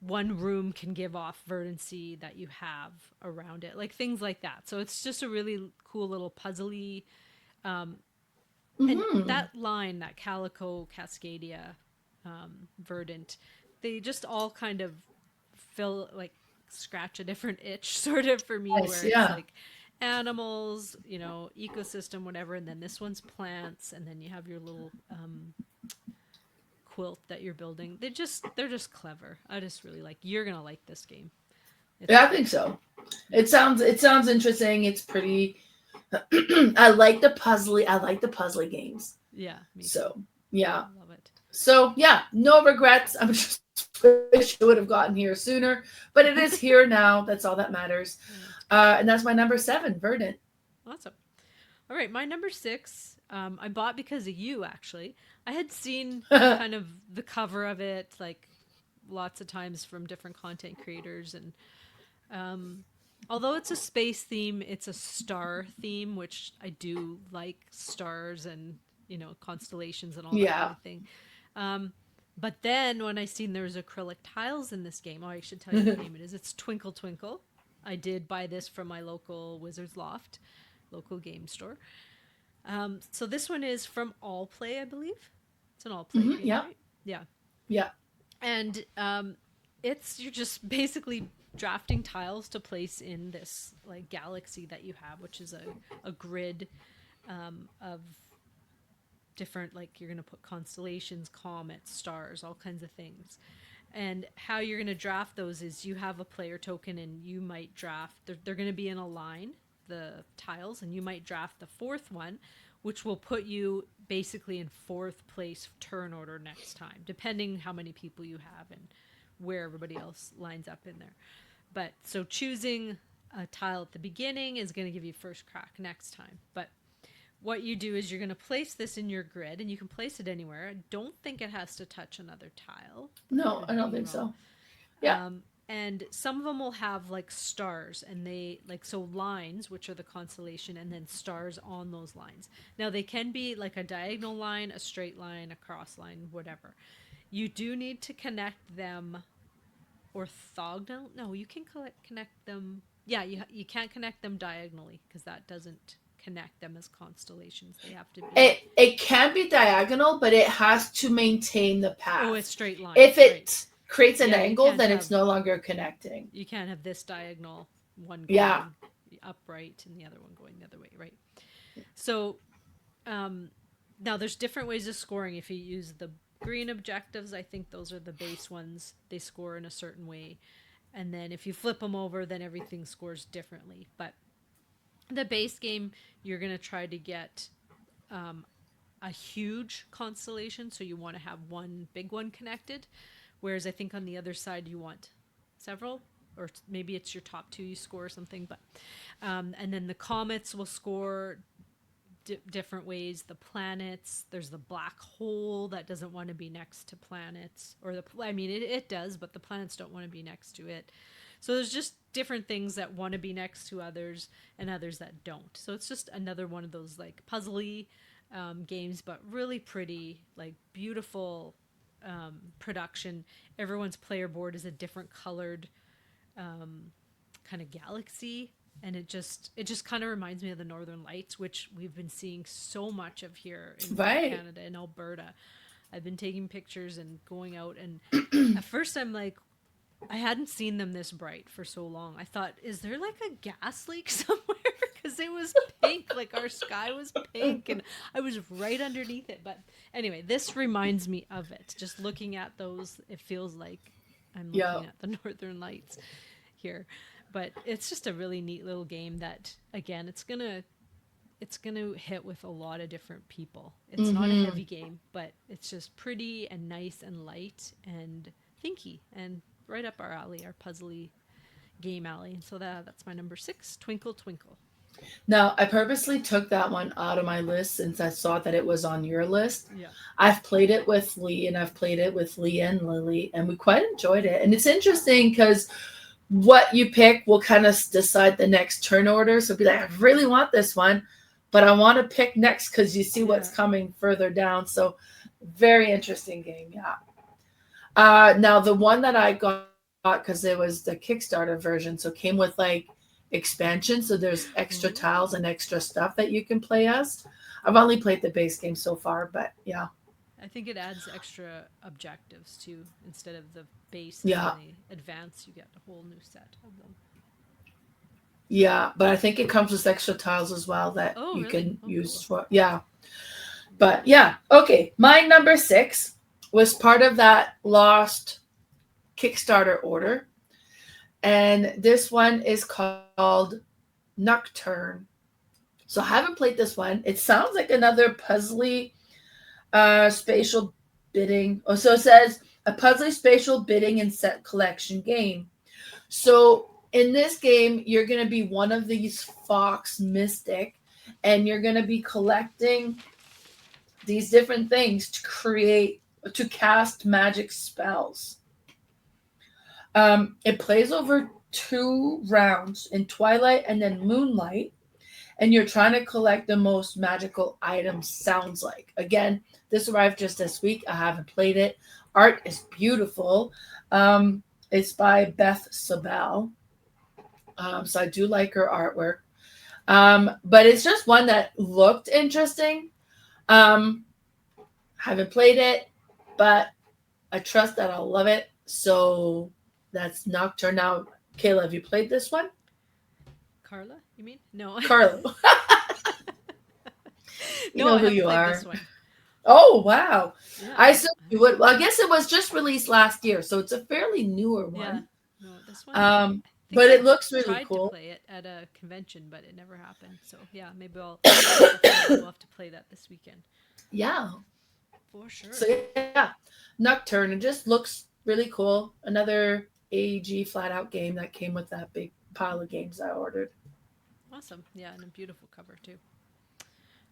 one room can give off verdancy that you have around it, like things like that. So it's just a really cool little puzzly. And that line, that Calico, Cascadia, Verdant, they just all kind of feel like scratch a different itch sort of for me, Nice, where it's yeah. like animals, ecosystem, whatever, and then this one's plants, and then you have your little quilt that you're building. They're just clever. I just really like. You're gonna like this game. It's Yeah, I think so. It sounds interesting. It's pretty. I like the puzzly games. yeah, me too. So yeah. I love it. So yeah, no regrets. I'm just wish it would have gotten here sooner, but it is here now. That's all that matters. And that's my number 7, Verdant. Awesome. All right, my number 6, I bought because of you, actually. I had seen kind of the cover of it, like lots of times from different content creators. And although it's a space theme, it's a star theme, which I do like stars and, constellations and all that kind Yeah. of thing. But then when I seen there was acrylic tiles in this game, I should tell you what game it is. It's Twinkle Twinkle. I did buy this from my local Wizard's Loft, local game store. So this one is from All Play, I believe. It's an All Play game, Yeah. right? Yeah. Yeah. And you're just basically drafting tiles to place in this like galaxy that you have, which is a grid of different, like you're going to put constellations, comets, stars, all kinds of things. And how you're going to draft those is you have a player token, and you might draft, they're going to be in a line, the tiles, and you might draft the 4th one, which will put you basically in 4th place turn order next time, depending how many people you have and where everybody else lines up in there. But so choosing a tile at the beginning is going to give you first crack next time. But what you do is you're going to place this in your grid, and you can place it anywhere. I don't think it has to touch another tile. No, I don't think so. Yeah. And some of them will have like stars, and they like, so lines, which are the constellation, and then stars on those lines. Now they can be like a diagonal line, a straight line, a cross line, whatever. You do need to connect them orthogonal. No, you can connect them. Yeah, you can't connect them diagonally, because that doesn't connect them as constellations. They have to be. It can be diagonal, but it has to maintain the path. Oh, it's straight line. If it right. creates an Yeah, angle, then it's no longer connecting. You can't have this diagonal, one going upright and the other one going the other way, right? So now there's different ways of scoring. If you use the green objectives, I think those are the base ones. They score in a certain way. And then if you flip them over, then everything scores differently. But the base game, you're going to try to get a huge constellation. So you want to have one big one connected. Whereas I think on the other side, you want several, or maybe it's your top 2 you score or something. But and then the comets will score different ways. The planets, there's the black hole that doesn't want to be next to planets, or it does, but the planets don't want to be next to it. So there's just different things that want to be next to others and others that don't. So it's just another one of those like puzzly games, but really pretty, like beautiful production. Everyone's player board is a different colored kind of galaxy, and it just kind of reminds me of the Northern Lights, which we've been seeing so much of here in Canada and Alberta. I've been taking pictures and going out, and at first I'm like, I hadn't seen them this bright for so long. I thought, is there like a gas leak somewhere? Because it was pink, like our sky was pink, and I was right underneath it. But anyway, this reminds me of it. Just looking at those, it feels like I'm looking at the Northern Lights here. But it's just a really neat little game that, again, it's going to it's going to hit with a lot of different people. It's not a heavy game, but it's just pretty and nice and light and thinky and right up our alley, our puzzly game alley. And so that's my number 6, Twinkle Twinkle. Now, I purposely took that one out of my list since I saw that it was on your list. Yeah. I've played it with Lee and I've played it with Lee and Lily, and we quite enjoyed it. And it's interesting because what you pick will kind of decide the next turn order. So be like, I really want this one, but I want to pick next because you see what's coming further down. So very interesting game. Yeah. Now, the one that I got, because it was the Kickstarter version, so it came with like expansion, so there's extra tiles and extra stuff that you can play as. I've only played the base game so far, but yeah. I think it adds extra objectives too. Instead of the base and the advance, you get a whole new set of them. Yeah, but I think it comes with extra tiles as well that you can use for But yeah, okay. My number 6 was part of that lost Kickstarter order. And this one is called Nocturne. So I haven't played this one. It sounds like another puzzly spatial bidding. Oh, so it says a puzzly spatial bidding and set collection game. So in this game, you're going to be one of these fox mystic, and you're going to be collecting these different things to cast magic spells. It plays over 2 rounds in Twilight and then Moonlight, and you're trying to collect the most magical items, sounds like. Again, this arrived just this week. I haven't played it. Art is beautiful. It's by Beth Sobel. So I do like her artwork. But it's just one that looked interesting. Haven't played it, but I trust that I'll love it. So that's Nocturne. Now, Kayla, have you played this one? Carla, you mean? No. Carla. You know who you are. This one. Oh, wow. Yeah, I assume you would. Well, I guess it was just released last year, so it's a fairly newer one. Yeah. No, this one. But it looks really tried cool. To play it at a convention, but it never happened. So yeah, maybe we'll have to play that this weekend. Yeah. For sure. So yeah, Nocturne. It just looks really cool. Another AEG flat out game that came with that big pile of games I ordered. Awesome. Yeah, and a beautiful cover too.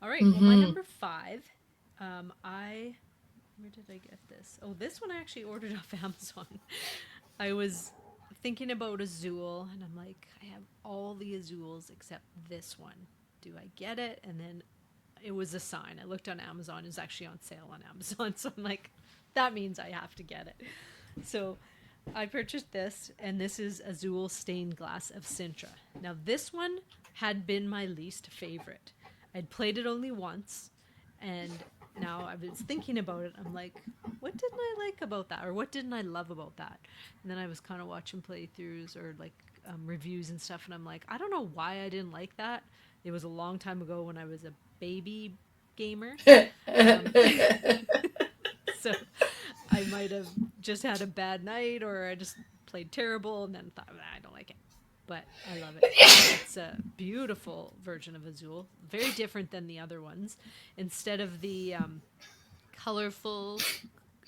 All right. Well, my number 5. Where did I get this? Oh, this one I actually ordered off Amazon. I was thinking about Azul, and I'm like, I have all the Azuls except this one. Do I get it? And then it was a sign. I looked on Amazon. It was actually on sale on Amazon. So I'm like, that means I have to get it. So I purchased this, and this is Azul Stained Glass of Sintra. Now, this one had been my least favorite. I'd played it only once, and now I was thinking about it. I'm like, what didn't I like about that? Or what didn't I love about that? And then I was kind of watching playthroughs or like reviews and stuff, and I'm like, I don't know why I didn't like that. It was a long time ago when I was a baby gamer. So I might have just had a bad night, or I just played terrible and then thought, I don't like it. But I love it. It's a beautiful version of Azul. Very different than the other ones. Instead of the colorful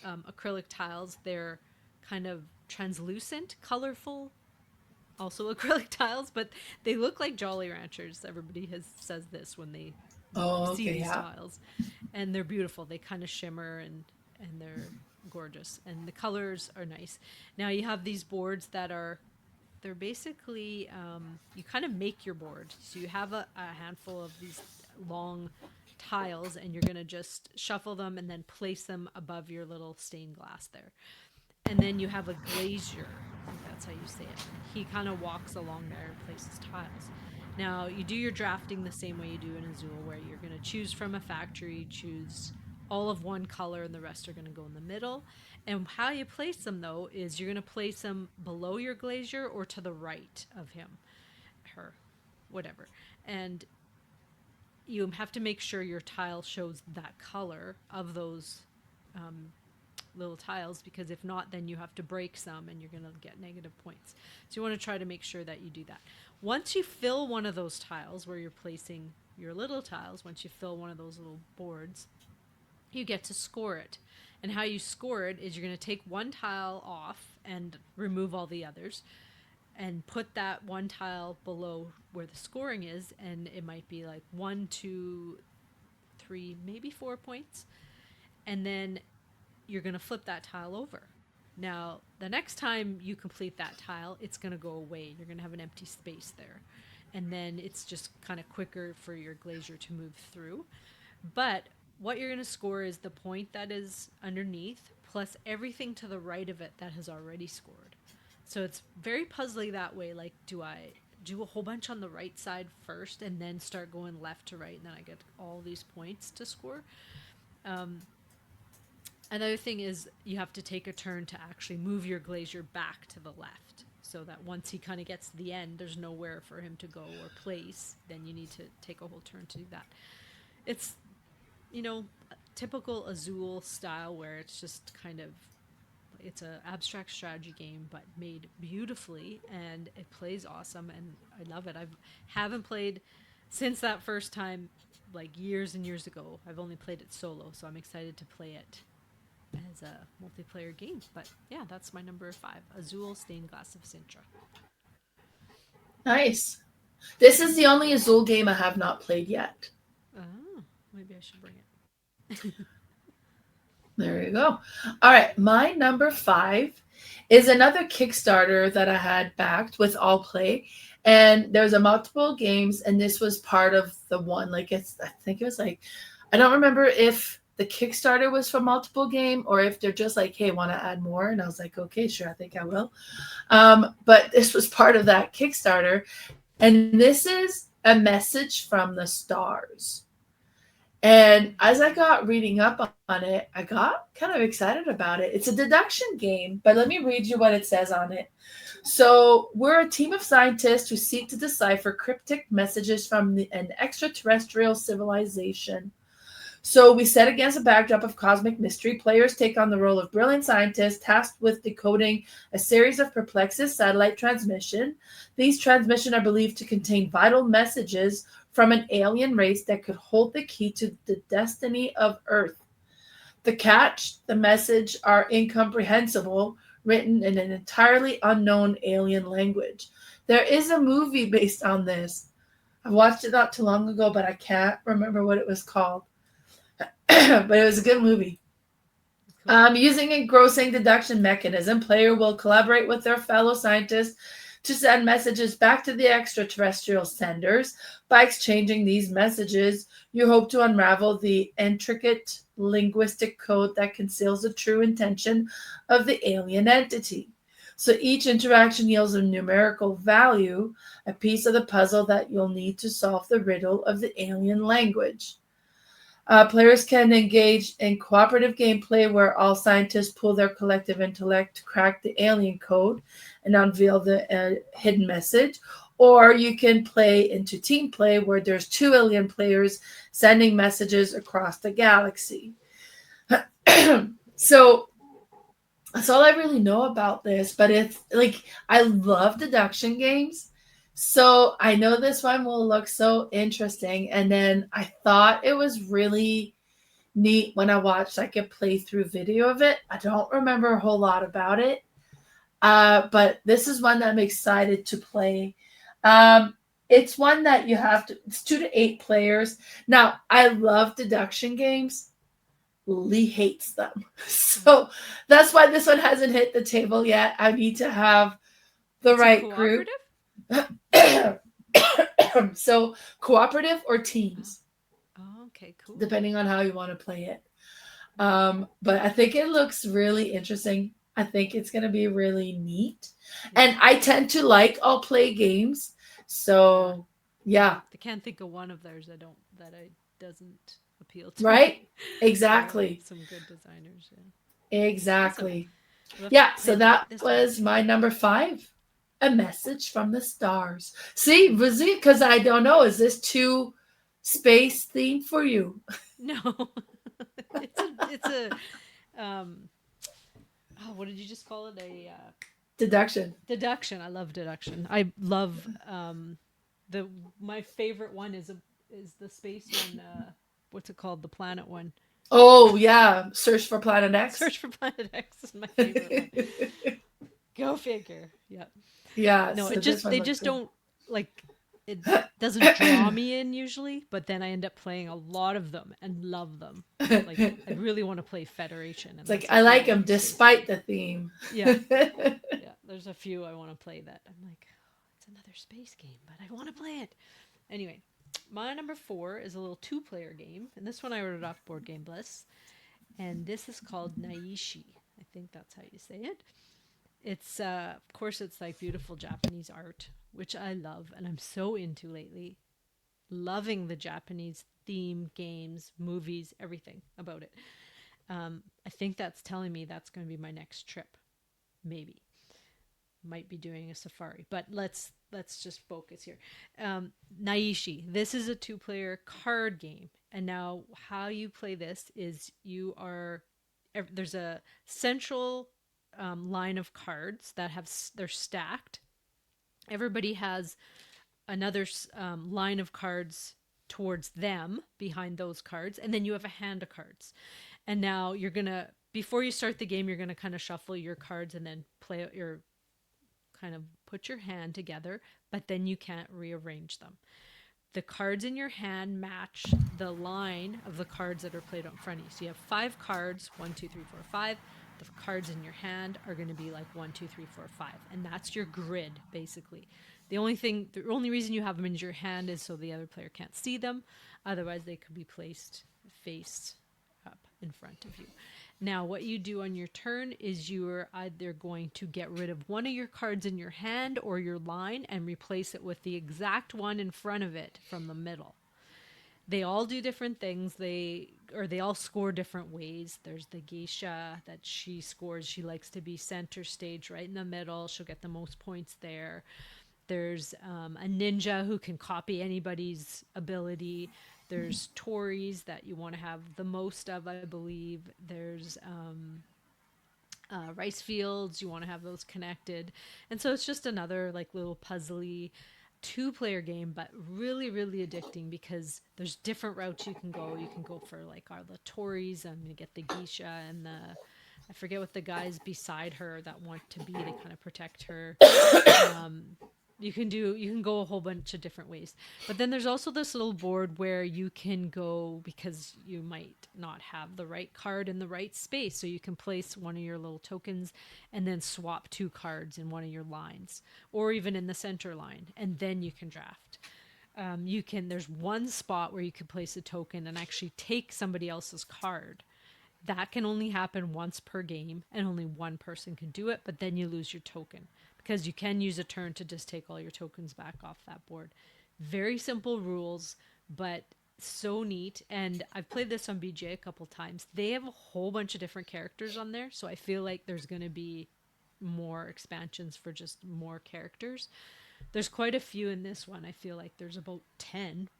acrylic tiles, they're kind of translucent, colorful, also acrylic tiles, but they look like Jolly Ranchers. Everybody says this when they see these tiles. And they're beautiful. They kind of shimmer and they're gorgeous. And the colors are nice. Now you have these boards that they're basically, you kind of make your board. So you have a handful of these long tiles, and you're going to just shuffle them and then place them above your little stained glass there. And then you have a glazier. I think that's how you say it. He kind of walks along there and places tiles. Now, you do your drafting the same way you do in Azul, where you're going to choose from a factory, choose all of one color, and the rest are going to go in the middle. And how you place them, though, is you're going to place them below your glazier or to the right of him, her, whatever. And you have to make sure your tile shows that color of those little tiles, because if not, then you have to break some and you're going to get negative points. So you want to try to make sure that you do that. Once you fill one of those tiles where you're placing your little tiles, once you fill one of those little boards, you get to score it. And how you score it is you're going to take one tile off and remove all the others and put that one tile below where the scoring is, and it might be like 1, 2, 3, maybe 4 points. And then you're going to flip that tile over. Now, the next time you complete that tile, it's going to go away. You're going to have an empty space there. And then it's just kind of quicker for your glazier to move through. But what you're going to score is the point that is underneath plus everything to the right of it that has already scored. So it's very puzzly that way. Like, do I do a whole bunch on the right side first and then start going left to right, and then I get all these points to score? Another thing is you have to take a turn to actually move your glazier back to the left, so that once he kind of gets to the end, there's nowhere for him to go or place. Then you need to take a whole turn to do that. It's, typical Azul style, where it's just kind of, it's an abstract strategy game, but made beautifully, and it plays awesome, and I love it. I haven't played since that first time, like years and years ago. I've only played it solo, so I'm excited to play it as a multiplayer game. But yeah, that's my number 5, Azul Stained Glass of Sintra. Nice. This is the only Azul game I have not played yet. Oh, maybe I should bring it. There you go. All right, my number 5 is another Kickstarter that I had backed with All Play, and there was a multiple games, and this was part of the one. Like, I think it was like, I don't remember if the Kickstarter was for multiple game or if they're just like, hey, want to add more? And I was like, okay, sure, I think I will. But this was part of that Kickstarter, and this is A Message from the Stars. And as I got reading up on it, I got kind of excited about it. It's a deduction game, but let me read you what it says on it. So we're a team of scientists who seek to decipher cryptic messages from an extraterrestrial civilization. So we set against a backdrop of cosmic mystery. Players take on the role of brilliant scientists tasked with decoding a series of perplexes satellite transmission. These transmissions are believed to contain vital messages from an alien race that could hold the key to the destiny of Earth. The catch, the message are incomprehensible, written in an entirely unknown alien language. There is a movie based on this. I watched it not too long ago, but I can't remember what it was called. But it was a good movie. Using a engrossing deduction mechanism, player will collaborate with their fellow scientists to send messages back to the extraterrestrial senders. By exchanging these messages, you hope to unravel the intricate linguistic code that conceals the true intention of the alien entity. So each interaction yields a numerical value, a piece of the puzzle that you'll need to solve the riddle of the alien language. Players can engage in cooperative gameplay where all scientists pool their collective intellect to crack the alien code and unveil the hidden message. Or you can play into team play where there's 2 alien players sending messages across the galaxy. So that's all I really know about this. But it's like, I love deduction games. So I know this one will look so interesting. And then I thought it was really neat when I watched like a playthrough video of it. I don't remember a whole lot about it. But this is one that I'm excited to play. It's one that you have to, it's 2 to 8 players. Now, I love deduction games. Lee hates them. So that's why this one hasn't hit the table yet. I need to have the right group. So cooperative or teams. Oh, okay, cool. Depending on how you want to play it. But I think it looks really interesting. I think it's going to be really neat. And I tend to like all play games. So yeah. I can't think of one of theirs that doesn't appeal to right? me. Exactly. Some good designers. Yeah. Exactly. Awesome. Yeah, so that was my number 5. A Message from the Stars. See, was it because I don't know, is this too space themed for you? No. it's a what did you just call it? A Deduction. Deduction. I love deduction. I love my favorite one is is the space one. What's it called? The planet one. Oh yeah, Search for Planet X. Search for Planet X is my favorite one. Go figure. Yeah. Yeah, No, so this one they looks just good. don't like it doesn't draw me in usually, but then I end up playing a lot of them and love them. Like I really want to play Federation, and It's like there's a I few like them space despite ones. the theme. Yeah, yeah. There's a few I want to play that I'm like, oh, it's another space game, but I want to play it. Anyway, my number 4 is a little 2-player game, and this one I ordered off Board Game Bliss, and this is called Naishi. I think that's how you say it. It's of course it's like beautiful Japanese art, which I love and I'm so into lately. Loving the Japanese theme, games, movies, everything about it. I think that's telling me that's going to be my next trip. Maybe might be doing a safari, but let's just focus here. Naishi. This is a 2-player card game, and now how you play this is there's a central line of cards that they're stacked. Everybody has another line of cards towards them behind those cards, and then you have a hand of cards. And now you're gonna before you start the game, you're gonna kind of shuffle your cards and then play out your kind of put your hand together, but then you can't rearrange them. The cards in your hand match the line of the cards that are played out in front of you. So you have 5 cards, 1, 2, 3, 4, 5. The cards in your hand are going to be like 1, 2, 3, 4, 5, and that's your grid basically. The only reason you have them in your hand is so the other player can't see them. Otherwise, they could be placed face up in front of you. Now, what you do on your turn is you are either going to get rid of one of your cards in your hand or your line and replace it with the exact one in front of it from the middle. They all do different things. They all score different ways. There's the geisha that she scores. She likes to be center stage, right in the middle. She'll get the most points there. There's a ninja who can copy anybody's ability. There's Tories that you want to have the most of, I believe. There's rice fields. You want to have those connected. And so it's just another like little puzzly 2-player game, but really, really addicting because there's different routes you can go. You can go for like the Tories. I'm going to get the geisha and I forget what the guys beside her that want to be. They kind of protect her. You can go a whole bunch of different ways. But then there's also this little board where you can go because you might not have the right card in the right space. So you can place one of your little tokens and then swap 2 cards in one of your lines or even in the center line. And then you can draft. There's one spot where you can place a token and actually take somebody else's card. That can only happen once per game and only one person can do it, but then you lose your token because you can use a turn to just take all your tokens back off that board. Very simple rules, but so neat. And I've played this on BJ a couple times. They have a whole bunch of different characters on there, so I feel like there's going to be more expansions for just more characters. There's quite a few in this one. I feel like there's about 10.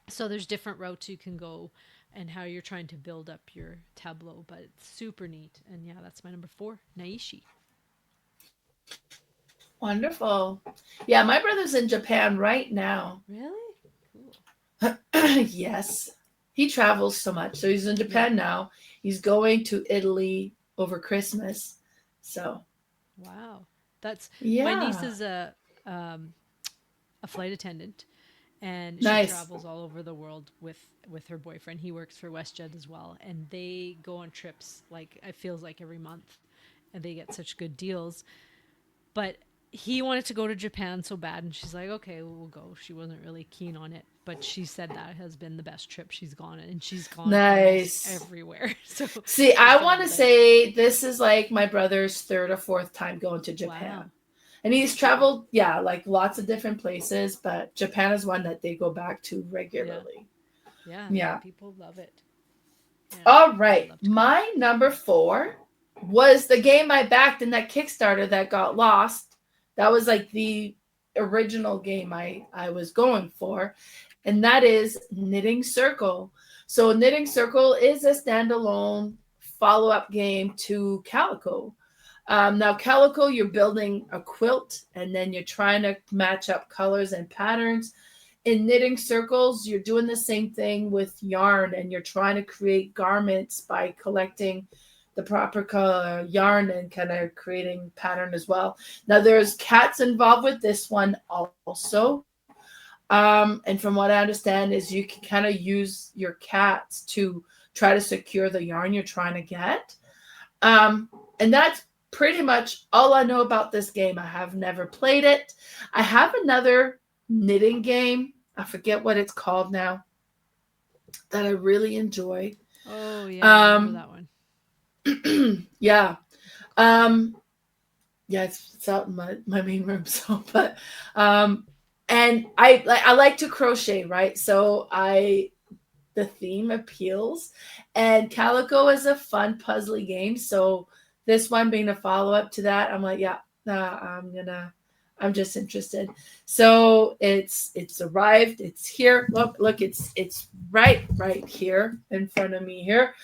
So there's different routes you can go and how you're trying to build up your tableau, but it's super neat. And yeah, that's my number 4, Naishi. Wonderful. Yeah, my brother's in Japan right now. Really? Cool. Yes. He travels so much. So he's in Japan now. He's going to Italy over Christmas. So Wow. That's yeah. my niece is a flight attendant and she Nice. travels all over the world with her boyfriend. He works for WestJet as well, and they go on trips like it feels like every month, and they get such good deals. But he wanted to go to Japan so bad, and she's like, okay, we'll go. She wasn't really keen on it, but she said that has been the best trip she's gone on, and she's gone Nice. everywhere. So see, I want to say this is like my brother's 3rd or 4th time going to Japan. Wow. And he's traveled, like lots of different places, but Japan is one that they go back to regularly. Yeah. People love it. Yeah, all right. My number 4 was the game I backed in that Kickstarter that got lost. That was like the original game I was going for. And that is Knitting Circle. So Knitting Circle is a standalone follow-up game to Calico. Now, Calico, you're building a quilt, and then you're trying to match up colors and patterns. in knitting circles, you're doing the same thing with yarn, and you're trying to create garments by collecting the proper color yarn and kind of creating pattern as well. Now, there's cats involved with this one also. And from what I understand is you can kind of use your cats to try to secure the yarn you're trying to get. And that's pretty much all I know about this game. I have never played it. I have another knitting game. I forget what it's called now that I really enjoy. Oh yeah, I remember that one. Yeah. Um, yeah, it's out in my main room. So, but and I like to crochet, right? So the theme appeals, and Calico is a fun puzzly game. So this one being a follow up to that, I'm like, yeah, I'm just interested. So it's arrived. It's here. Look, it's right here in front of me here.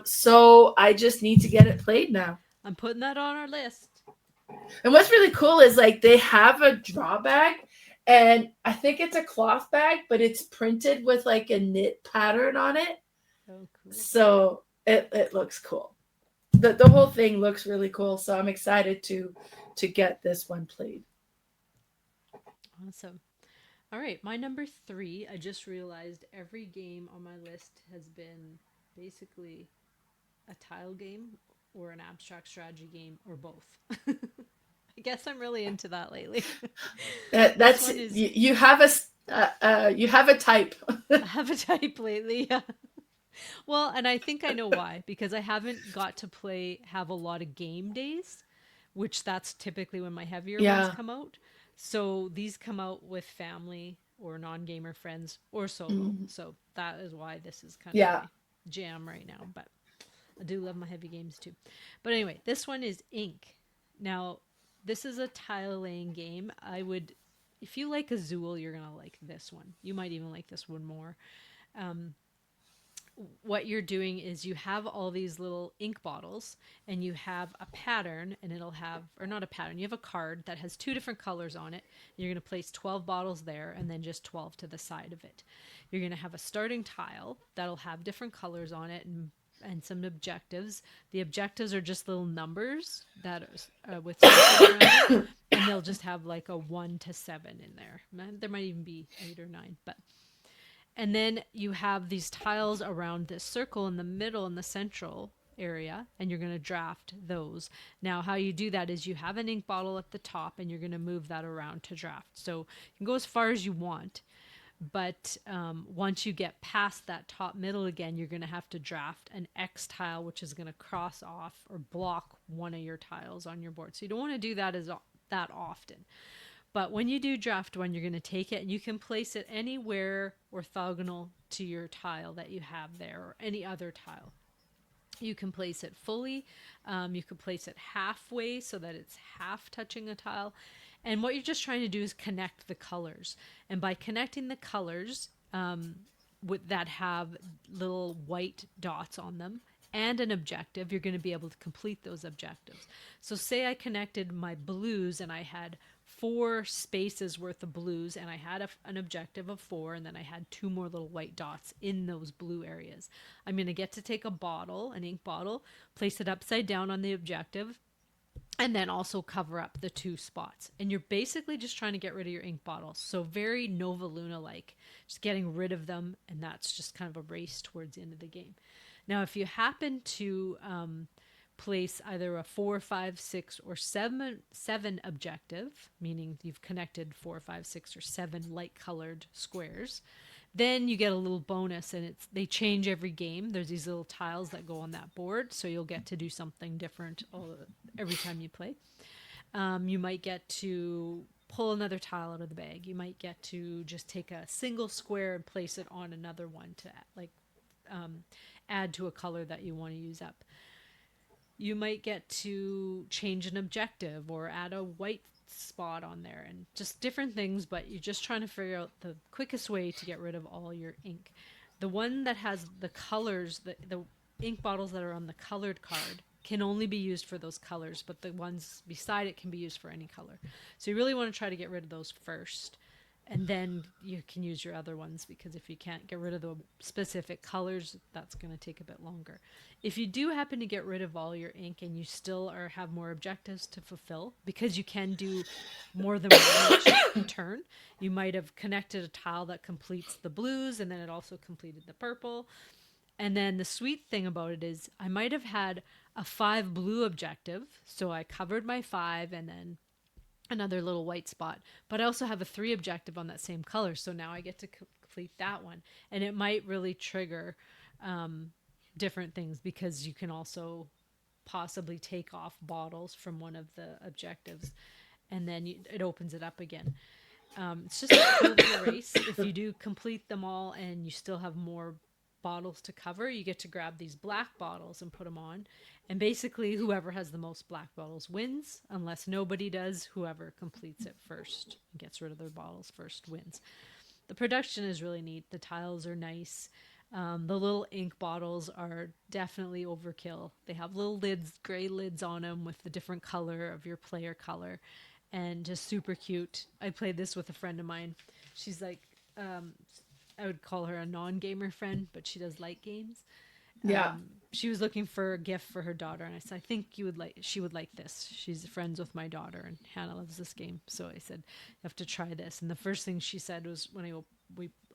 So I just need to get it played now. I'm putting that on our list. And what's really cool is like they have a draw bag, and I think it's a cloth bag, but it's printed with like a knit pattern on it. Oh, cool. So it looks cool. The whole thing looks really cool. So I'm excited to get this one played. Awesome. All right, my number 3. I just realized every game on my list has been basically a tile game or an abstract strategy game or both. I guess I'm really into that lately. That's is, you have a type. I have a type lately. Yeah. Well, and I think I know why, because I haven't got to have a lot of game days, which that's typically when my heavier ones come out. So these come out with family or non-gamer friends or solo. So that is why this is kind of my jam right now. But I do love my heavy games too. But anyway, this one is Ink. Now, this is a tile laying game. If you like Azul, you're going to like this one. You might even like this one more. What you're doing is you have all these little ink bottles, and you have a pattern, and it'll have, or not a pattern, you have a card that has 2 different colors on it. You're going to place 12 bottles there and then just 12 to the side of it. You're going to have a starting tile that'll have different colors on it and some objectives. The objectives are just little numbers that are with around it, and they'll just have like a 1 to 7 in there. There might even be 8 or 9, but and then you have these tiles around this circle in the middle, in the central area, and you're going to draft those. Now, how you do that is you have an ink bottle at the top, and you're going to move that around to draft. So you can go as far as you want, but once you get past that top middle again, you're going to have to draft an X tile, which is going to cross off or block one of your tiles on your board. So you don't want to do that that often. But when you do draft one, you're going to take it and you can place it anywhere orthogonal to your tile that you have there, or any other tile. You can place it fully. You can place it halfway so that it's half touching a tile. And what you're just trying to do is connect the colors. And by connecting the colors that have little white dots on them and an objective, you're going to be able to complete those objectives. So say I connected my blues and I had 4 spaces worth of blues, and I had an objective of 4, and then I had 2 more little white dots in those blue areas. I'm going to get to take a bottle, an ink bottle, place it upside down on the objective, and then also cover up the 2 spots. And you're basically just trying to get rid of your ink bottles. So very Nova Luna-like, just getting rid of them, and that's just kind of a race towards the end of the game. Now, if you happen to place either a 4, 5, 6, or 7 objective, meaning you've connected 4, 5, 6, or 7 light-colored squares, then you get a little bonus, and they change every game. There's these little tiles that go on that board, so you'll get to do something different every time you play. You might get to pull another tile out of the bag. You might get to just take a single square and place it on another one to add to a color that you want to use up. You might get to change an objective or add a white spot on there, and just different things, but you're just trying to figure out the quickest way to get rid of all your ink. The one that has the colors, the ink bottles that are on the colored card can only be used for those colors, but the ones beside it can be used for any color. So you really want to try to get rid of those first. And then you can use your other ones, because if you can't get rid of the specific colors, that's going to take a bit longer. If you do happen to get rid of all your ink and you still have more objectives to fulfill, because you can do more than one each turn, you might have connected a tile that completes the blues and then it also completed the purple. And then the sweet thing about it is I might have had a 5 blue objective, so I covered my 5 and then another little white spot. But I also have a 3 objective on that same color, so now I get to complete that one. And it might really trigger different things, because you can also possibly take off bottles from one of the objectives, and then it opens it up again. It's just a cool little race. If you do complete them all and you still have more bottles to cover, you get to grab these black bottles and put them on. And basically, whoever has the most black bottles wins, unless nobody does. Whoever completes it first and gets rid of their bottles first wins. The production is really neat. The tiles are nice. The little ink bottles are definitely overkill. They have little lids, gray lids on them with the different color of your player color, and just super cute. I played this with a friend of mine. She's like, I would call her a non-gamer friend, but she does light games. Yeah. She was looking for a gift for her daughter, and I said, I think she would like this. She's friends with my daughter, and Hannah loves this game. So I said, you have to try this. And the first thing she said was, when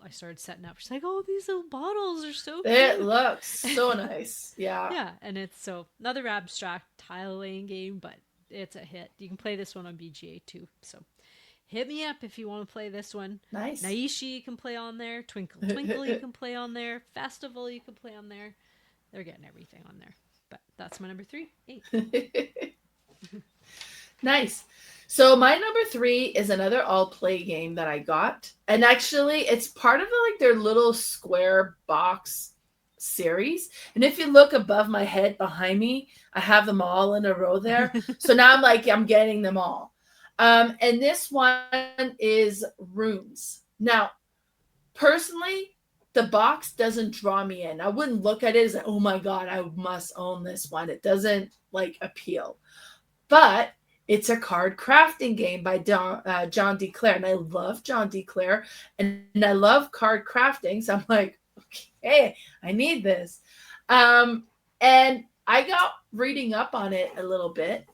I started setting up, she's like, oh, these little bottles are so cute. It looks so nice. Yeah. Yeah, and it's so another abstract tile laying game, but it's a hit. You can play this one on BGA too. So hit me up if you want to play this one. Nice. Naishi you can play on there. Twinkle Twinkle you can play on there. Festival you can play on there. They're getting everything on there. But that's my number 3. 8. Nice. So my number 3 is another all play game that I got. And actually it's part of their little square box series. And if you look above my head behind me, I have them all in a row there. So now I'm getting them all. And this one is Runes. Now, personally, the box doesn't draw me in. I wouldn't look at it as oh my God, I must own this one. It doesn't appeal. But it's a card crafting game by John DeClaire. And I love John DeClaire. And I love card crafting. So I'm like, okay, I need this. And I got reading up on it a little bit.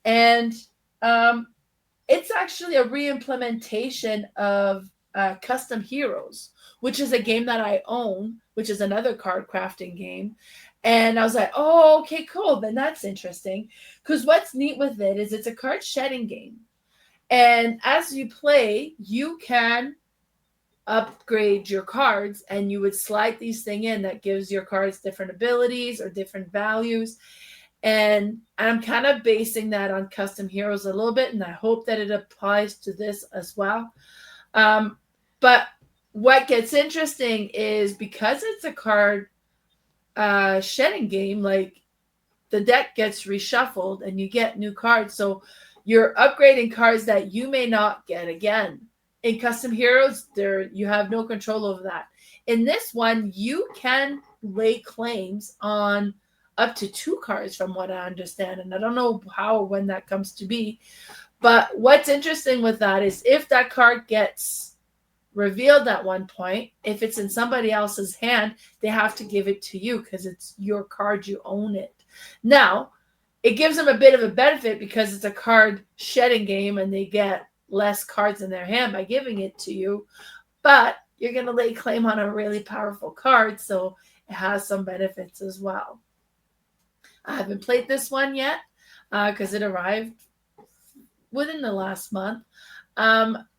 And it's actually a re-implementation of Custom Heroes, which is a game that I own, which is another card crafting game. And I was like, oh, okay, cool. Then that's interesting. Because what's neat with it is it's a card shedding game. And as you play, you can upgrade your cards, and you would slide these thing in that gives your cards different abilities or different values. And I'm kind of basing that on Custom Heroes a little bit, and I hope that it applies to this as well. But what gets interesting is because it's a card shedding game, the deck gets reshuffled and you get new cards. So you're upgrading cards that you may not get again. In Custom Heroes, you have no control over that. In this one, you can lay claims on up to 2 cards from what I understand. And I don't know how or when that comes to be. But what's interesting with that is if that card gets revealed at one point, if it's in somebody else's hand, they have to give it to you because it's your card, you own it. Now, it gives them a bit of a benefit because it's a card shedding game and they get less cards in their hand by giving it to you. But you're going to lay claim on a really powerful card, so it has some benefits as well. I haven't played this one yet because it arrived within the last month.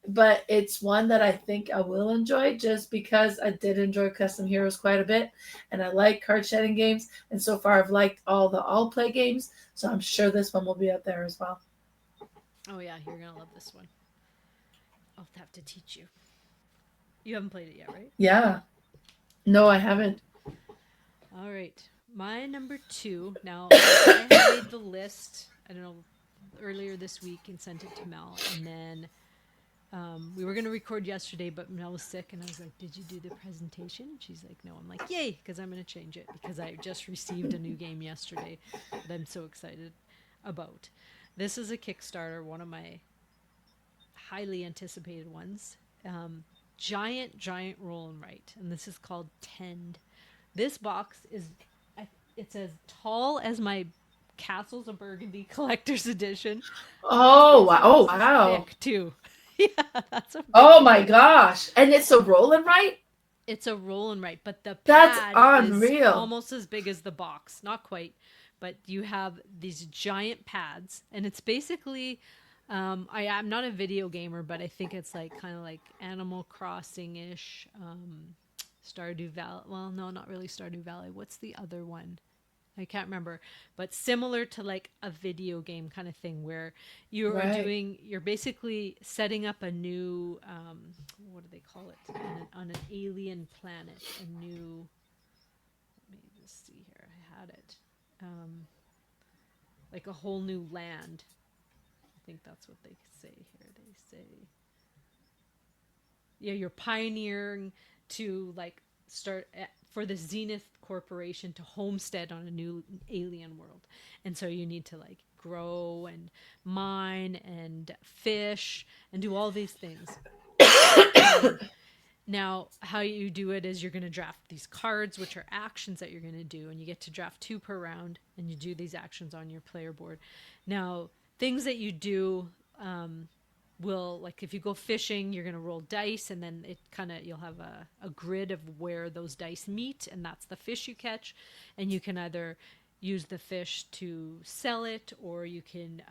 But it's one that I think I will enjoy just because I did enjoy Custom Heroes quite a bit. And I like card shedding games. And so far I've liked all the all-play games. So I'm sure this one will be out there as well. Oh yeah, you're going to love this one. I'll have to teach you. You haven't played it yet, right? Yeah. No, I haven't. All right. My number 2. Now, I made the list, I don't know, earlier this week and sent it to Mel. And then we were going to record yesterday, but Mel was sick. And I was like, did you do the presentation? And she's like, no. I'm like, yay, because I'm going to change it. Because I just received a new game yesterday that I'm so excited about. This is a Kickstarter, one of my highly anticipated ones. giant roll and write, and this is called Tend. This box is, it's as tall as my Castles of Burgundy collector's edition. Oh, wow. Oh, This is wow. thick too. Yeah, that's a big Oh my box. gosh. And it's a rolling right? It's a roll and write, but the That's pad is unreal. almost as big as the box. Not quite, but you have these giant pads, and it's basically. I'm not a video gamer, but I think it's like kind of like Animal Crossing ish, Stardew Valley. Well, no, not really Stardew Valley. What's the other one? I can't remember, but similar to like a video game kind of thing where Right. you're basically setting up a new, what do they call it? On an alien planet, a new, let me just see here. I had it. Um, like a whole new land. I think that's what they say here. They say, yeah, you're pioneering to like for the Zenith Corporation to homestead on a new alien world. And so you need to like grow and mine and fish and do all these things. Um, Now, how you do it is you're going to draft these cards, which are actions that you're going to do, and you get to draft 2 per round, and you do these actions on your player board. Now, things that you do will, like if you go fishing, you're going to roll dice, and then it kind of, you'll have a grid of where those dice meet, and that's the fish you catch. And you can either use the fish to sell it, or you can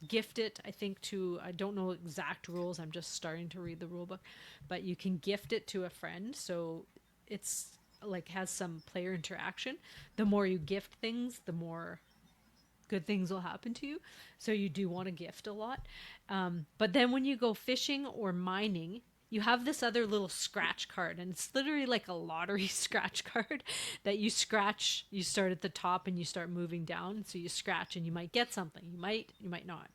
gift it, I think, to, I don't know exact rules, I'm just starting to read the rule book, but you can gift it to a friend. So it's like has some player interaction. The more you gift things, the more good things will happen to you. So you do want to gift a lot. But then when you go fishing or mining, you have this other little scratch card, and it's literally like a lottery scratch card that you scratch. You start at the top and you start moving down. So you scratch and you might get something. You might not.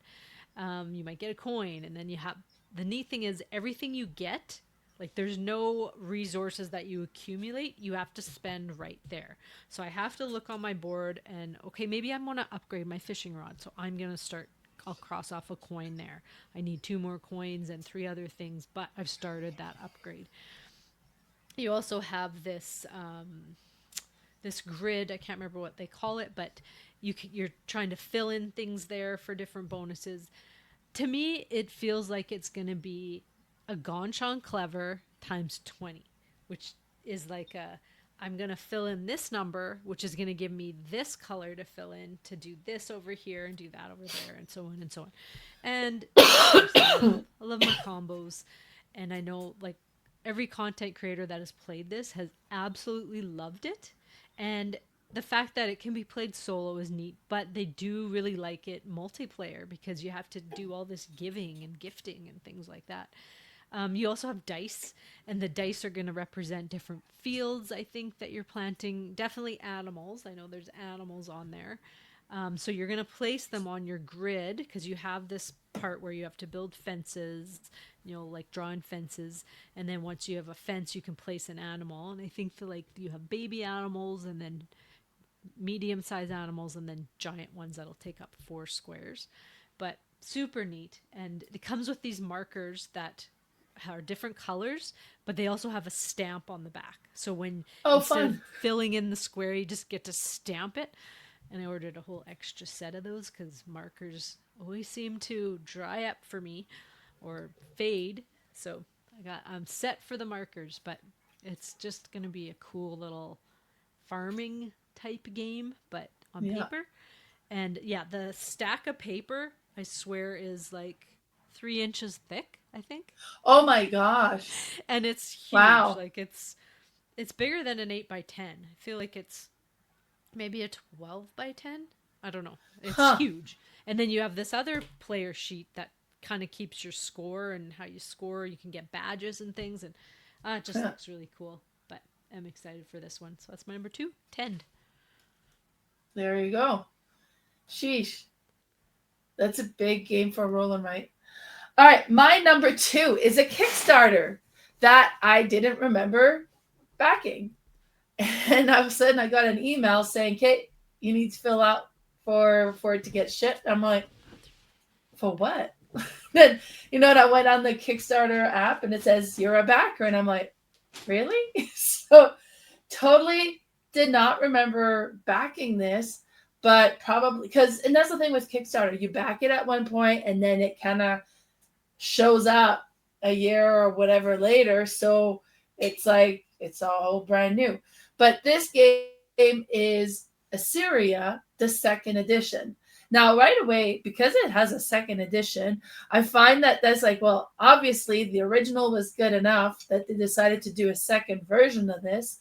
You might get a coin, and then you have, the neat thing is everything you get, like there's no resources that you accumulate, you have to spend right there. So I have to look on my board and, okay, maybe I'm going to upgrade my fishing rod, so I'm going to start, I'll cross off a coin there. I need 2 more coins and 3 other things, but I've started that upgrade. You also have this grid, I can't remember what they call it, but you're trying to fill in things there for different bonuses. To me, it feels like it's going to be a Gonchon Clever times 20, which is like a, I'm going to fill in this number, which is going to give me this color to fill in, to do this over here and do that over there, and so on and so on. And of course, I love my combos. And I know like every content creator that has played this has absolutely loved it. And the fact that it can be played solo is neat, but they do really like it multiplayer because you have to do all this giving and gifting and things like that. You also have dice, and the dice are going to represent different fields, I think, that you're planting. Definitely animals. I know there's animals on there. So you're going to place them on your grid because you have this part where you have to build fences, like drawing fences. And then once you have a fence, you can place an animal. And I think that like you have baby animals and then medium-sized animals and then giant ones that'll take up 4 squares. But super neat. And it comes with these markers that are different colors, but they also have a stamp on the back. So when Oh, instead of fun. filling in the square, you just get to stamp it. And I ordered a whole extra set of those because markers always seem to dry up for me or fade. So I'm set for the markers, but it's just going to be a cool little farming type game, but on Yeah. paper. And yeah, the stack of paper, I swear, is like 3 inches thick, I think. Oh my gosh. And it's huge. Wow. Like it's bigger than an 8 by 10. I feel like it's maybe a 12 by 10. I don't know. It's Huh. huge. And then you have this other player sheet that kind of keeps your score and how you score. You can get badges and things, and it just Yeah. looks really cool. But I'm excited for this one. So that's my number 2, Tend. There you go. Sheesh. That's a big game for rolling, right? All right. My number 2 is a Kickstarter that I didn't remember backing. And all of a sudden I got an email saying, Kate, you need to fill out for it to get shipped. I'm like, for what? Then, I went on the Kickstarter app and it says you're a backer, and I'm like, really? So totally did not remember backing this, but probably because, and that's the thing with Kickstarter, you back it at one point and then it kind of shows up a year or whatever later. So it's like it's all brand new. But this game is Assyria, the second edition. Now, right away, because it has a second edition, I find that that's like, well, obviously the original was good enough that they decided to do a second version of this.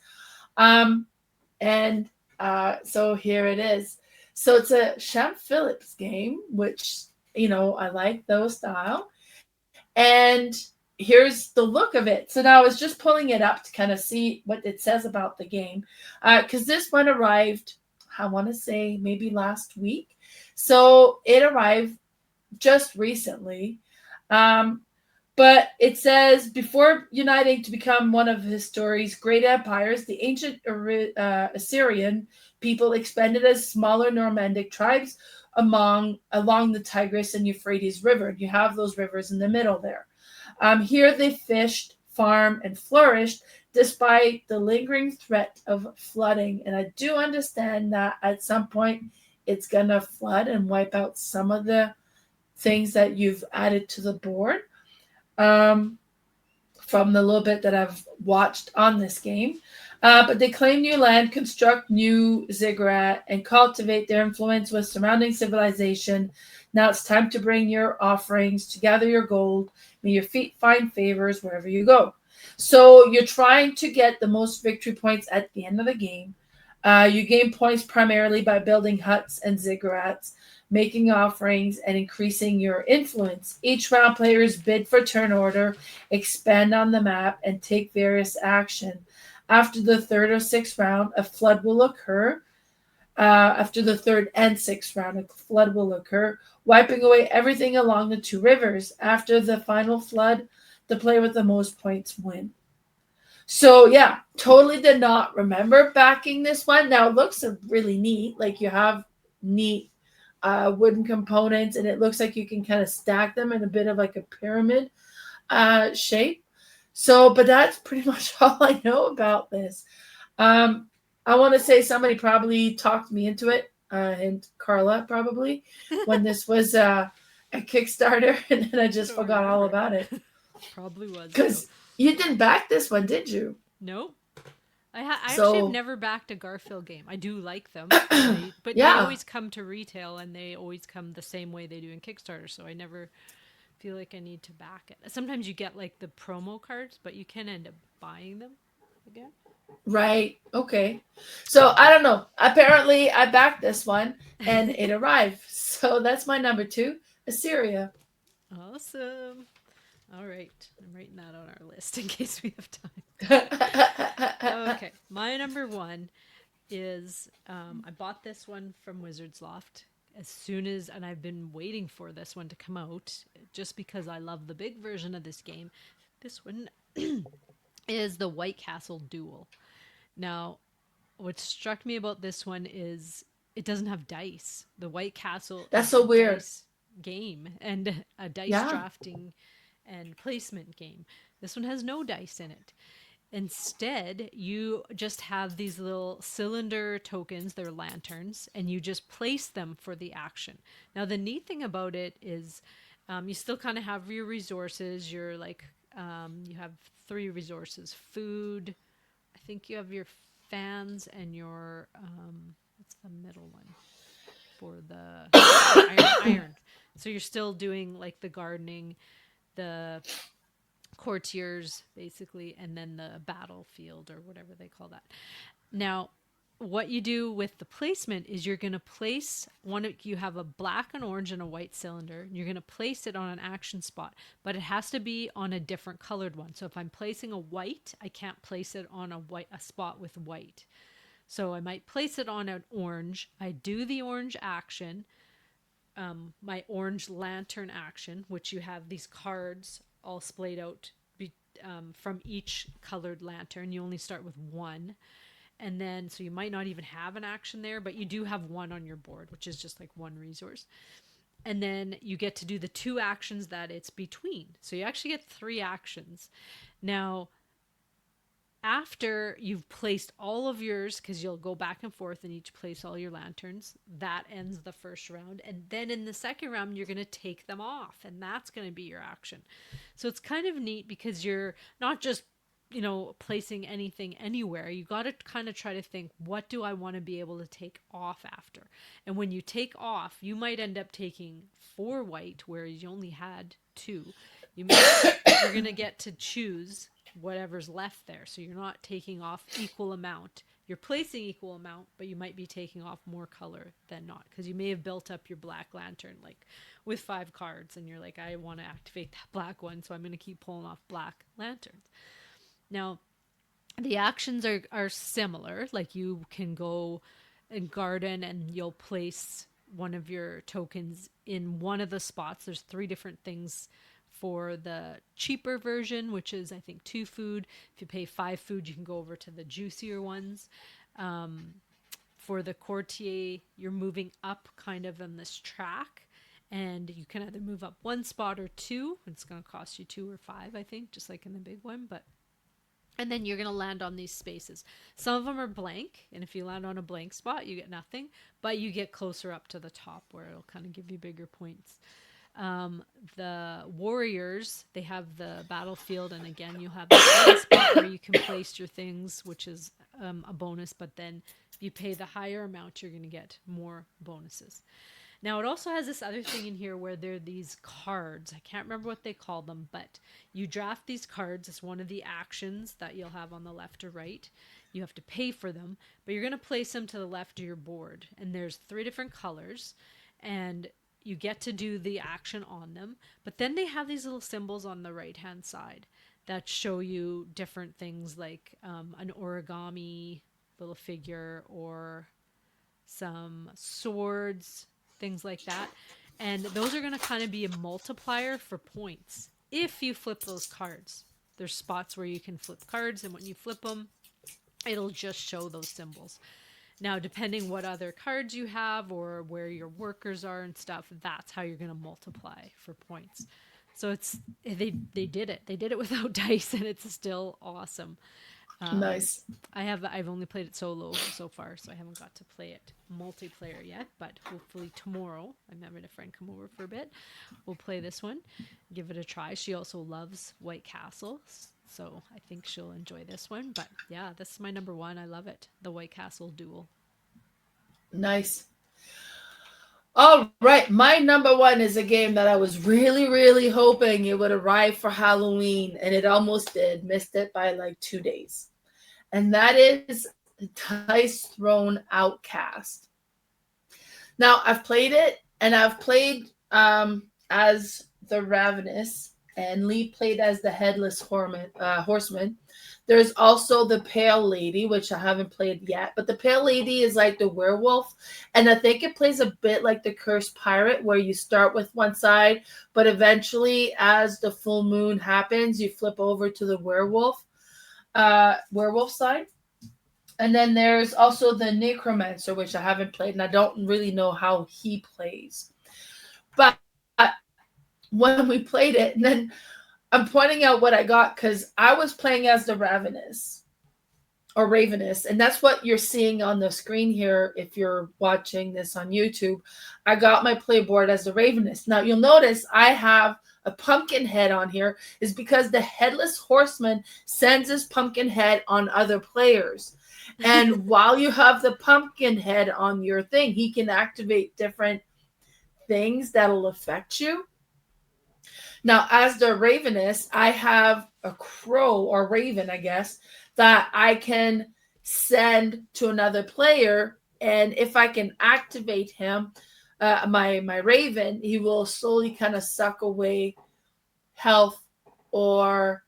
Um, and so here it is. So it's a Champ Phillips game, which, I like those style. And here's the look of it. So now I was just pulling it up to kind of see what it says about the game. Because this one arrived, I want to say maybe last week. So it arrived just recently. Um, but it says before uniting to become one of his story's great empires, the ancient Assyrian people expanded as smaller Normandic tribes along the Tigris and Euphrates River. You have those rivers in the middle there. Here they fished, farmed, and flourished despite the lingering threat of flooding. And I do understand that at some point it's going to flood and wipe out some of the things that you've added to the board. Um, from the little bit that I've watched on this game. But they claim new land, construct new ziggurat, and cultivate their influence with surrounding civilization. Now it's time to bring your offerings, to gather your gold. May your feet find favors wherever you go. So you're trying to get the most victory points at the end of the game. You gain points primarily by building huts and ziggurats, making offerings, and increasing your influence. Each round, players bid for turn order, expand on the map, and take various action. After the third or sixth round, a flood will occur. After the third and sixth round, a flood will occur, wiping away everything along the two rivers. After the final flood, the player with the most points win. So yeah, totally did not remember backing this one. Now it looks really neat. Like you have neat wooden components, and it looks like you can kind of stack them in a bit of like a pyramid shape. So, but that's pretty much all I know about this. Um, I want to say somebody probably talked me into it, and Carla probably, when this was a Kickstarter, and then I just forgot all about it. Probably was. Because you didn't back this one, did you? Nope. I actually have So never backed a Garfield game. I do like them, but they yeah, always come to retail and they always come the same way they do in Kickstarter. So I never feel like I need to back it. Sometimes you get like the promo cards, but you can end up buying them again. right. Okay. So I don't know. Apparently, I backed this one and it arrived. So that's my number two, Assyria. Awesome. All right. I'm writing that on our list in case we have time. Okay. My number one is I bought this one from Wizards Loft as soon as, and I've been waiting for this one to come out just because I love the big version of this game. This one is the White Castle Duel. Now, what struck me about this one is it doesn't have dice. The White Castle That's is so a weird. dice game and a dice Yeah. drafting and placement game. This one has no dice in it. Instead, you just have these little cylinder tokens, they're lanterns, and you just place them for the action. Now, the neat thing about it is you still kind of have your resources. You're like, you have three resources: food, I think you have your fans, and your, what's the middle one? For the iron. So you're still doing like the gardening, the courtiers basically, and then the battlefield or whatever they call that. Now, what you do with the placement is you're going to place one. You have a black, an orange, and a white cylinder. And you're going to place it on an action spot, but it has to be on a different colored one. So if I'm placing a white, I can't place it on a spot with white. So I might place it on an orange. I do the orange action, my orange lantern action, which you have these cards all splayed out from each colored lantern. You only start with one. And then, so you might not even have an action there, but you do have one on your board, which is just like one resource. and then you get to do the 2 actions that it's between. So you actually get 3 actions. Now, after you've placed all of yours, because you'll go back and forth and each place all your lanterns, that ends the first round. And then in the second round, you're going to take them off, and that's going to be your action. So it's kind of neat because you're not just, placing anything anywhere. You got to kind of try to think, what do I want to be able to take off after? And when you take off, you might end up taking 4 white, whereas you only had 2. You're going to get to choose whatever's left there. So you're not taking off equal amount. You're placing equal amount, but you might be taking off more color than not, because you may have built up your black lantern like with 5 cards, and you're like, I want to activate that black one, so I'm going to keep pulling off black lanterns. Now, the actions are similar. Like, you can go and garden, and you'll place one of your tokens in one of the spots. There's 3 different things for the cheaper version, which is, I think, 2 food. If you pay 5 food, you can go over to the juicier ones. For the courtier, you're moving up kind of on this track, and you can either move up 1 spot or 2. It's going to cost you 2 or 5, I think, just like in the big one. And then you're going to land on these spaces. Some of them are blank, and if you land on a blank spot, you get nothing, but you get closer up to the top where it'll kind of give you bigger points. The warriors, they have the battlefield, and again, you have the spot where you can place your things, which is a bonus, but then if you pay the higher amount, you're going to get more bonuses. Now, it also has this other thing in here where there are these cards. I can't remember what they call them, but you draft these cards as one of the actions that you'll have on the left or right. You have to pay for them, but you're going to place them to the left of your board. And there's 3 different colors, and you get to do the action on them. But then they have these little symbols on the right-hand side that show you different things, like an origami little figure or some swords, things like that. And those are going to kind of be a multiplier for points if you flip those cards. There's spots where you can flip cards, and when you flip them, it'll just show those symbols. Now, depending what other cards you have or where your workers are and stuff, that's how you're going to multiply for points. So they did it. They did it without dice, and it's still awesome. Nice. I've only played it solo so far, so I haven't got to play it multiplayer yet, but hopefully tomorrow, I'm having a friend come over for a bit. We'll play this one, give it a try. She also loves White Castle, so I think she'll enjoy this one. But yeah, this is my number 1. I love it. The White Castle Duel. Nice. All right. My number 1 is a game that I was really, really hoping it would arrive for Halloween, and it almost did. Missed it by like 2 days. And that is Dice Throne Outcast. Now, I've played it, and I've played as the Ravenous, and Lee played as the Headless Horseman. There's also the Pale Lady, which I haven't played yet, but the Pale Lady is like the werewolf, and I think it plays a bit like the Cursed Pirate, where you start with one side, but eventually, as the full moon happens, you flip over to the werewolf side. And then there's also the Necromancer, which I haven't played, and I don't really know how he plays. But when we played it, and then I'm pointing out what I got, because I was playing as the Ravenous, and that's what you're seeing on the screen here if you're watching this on YouTube. I got my playboard as the Ravenous. Now, you'll notice I have a pumpkin head on here, is because the Headless Horseman sends his pumpkin head on other players. And while you have the pumpkin head on your thing, he can activate different things that'll affect you. Now, as the Ravenous, I have a crow or raven, I guess, that I can send to another player. And if I can activate him, my raven, he will slowly kind of suck away health or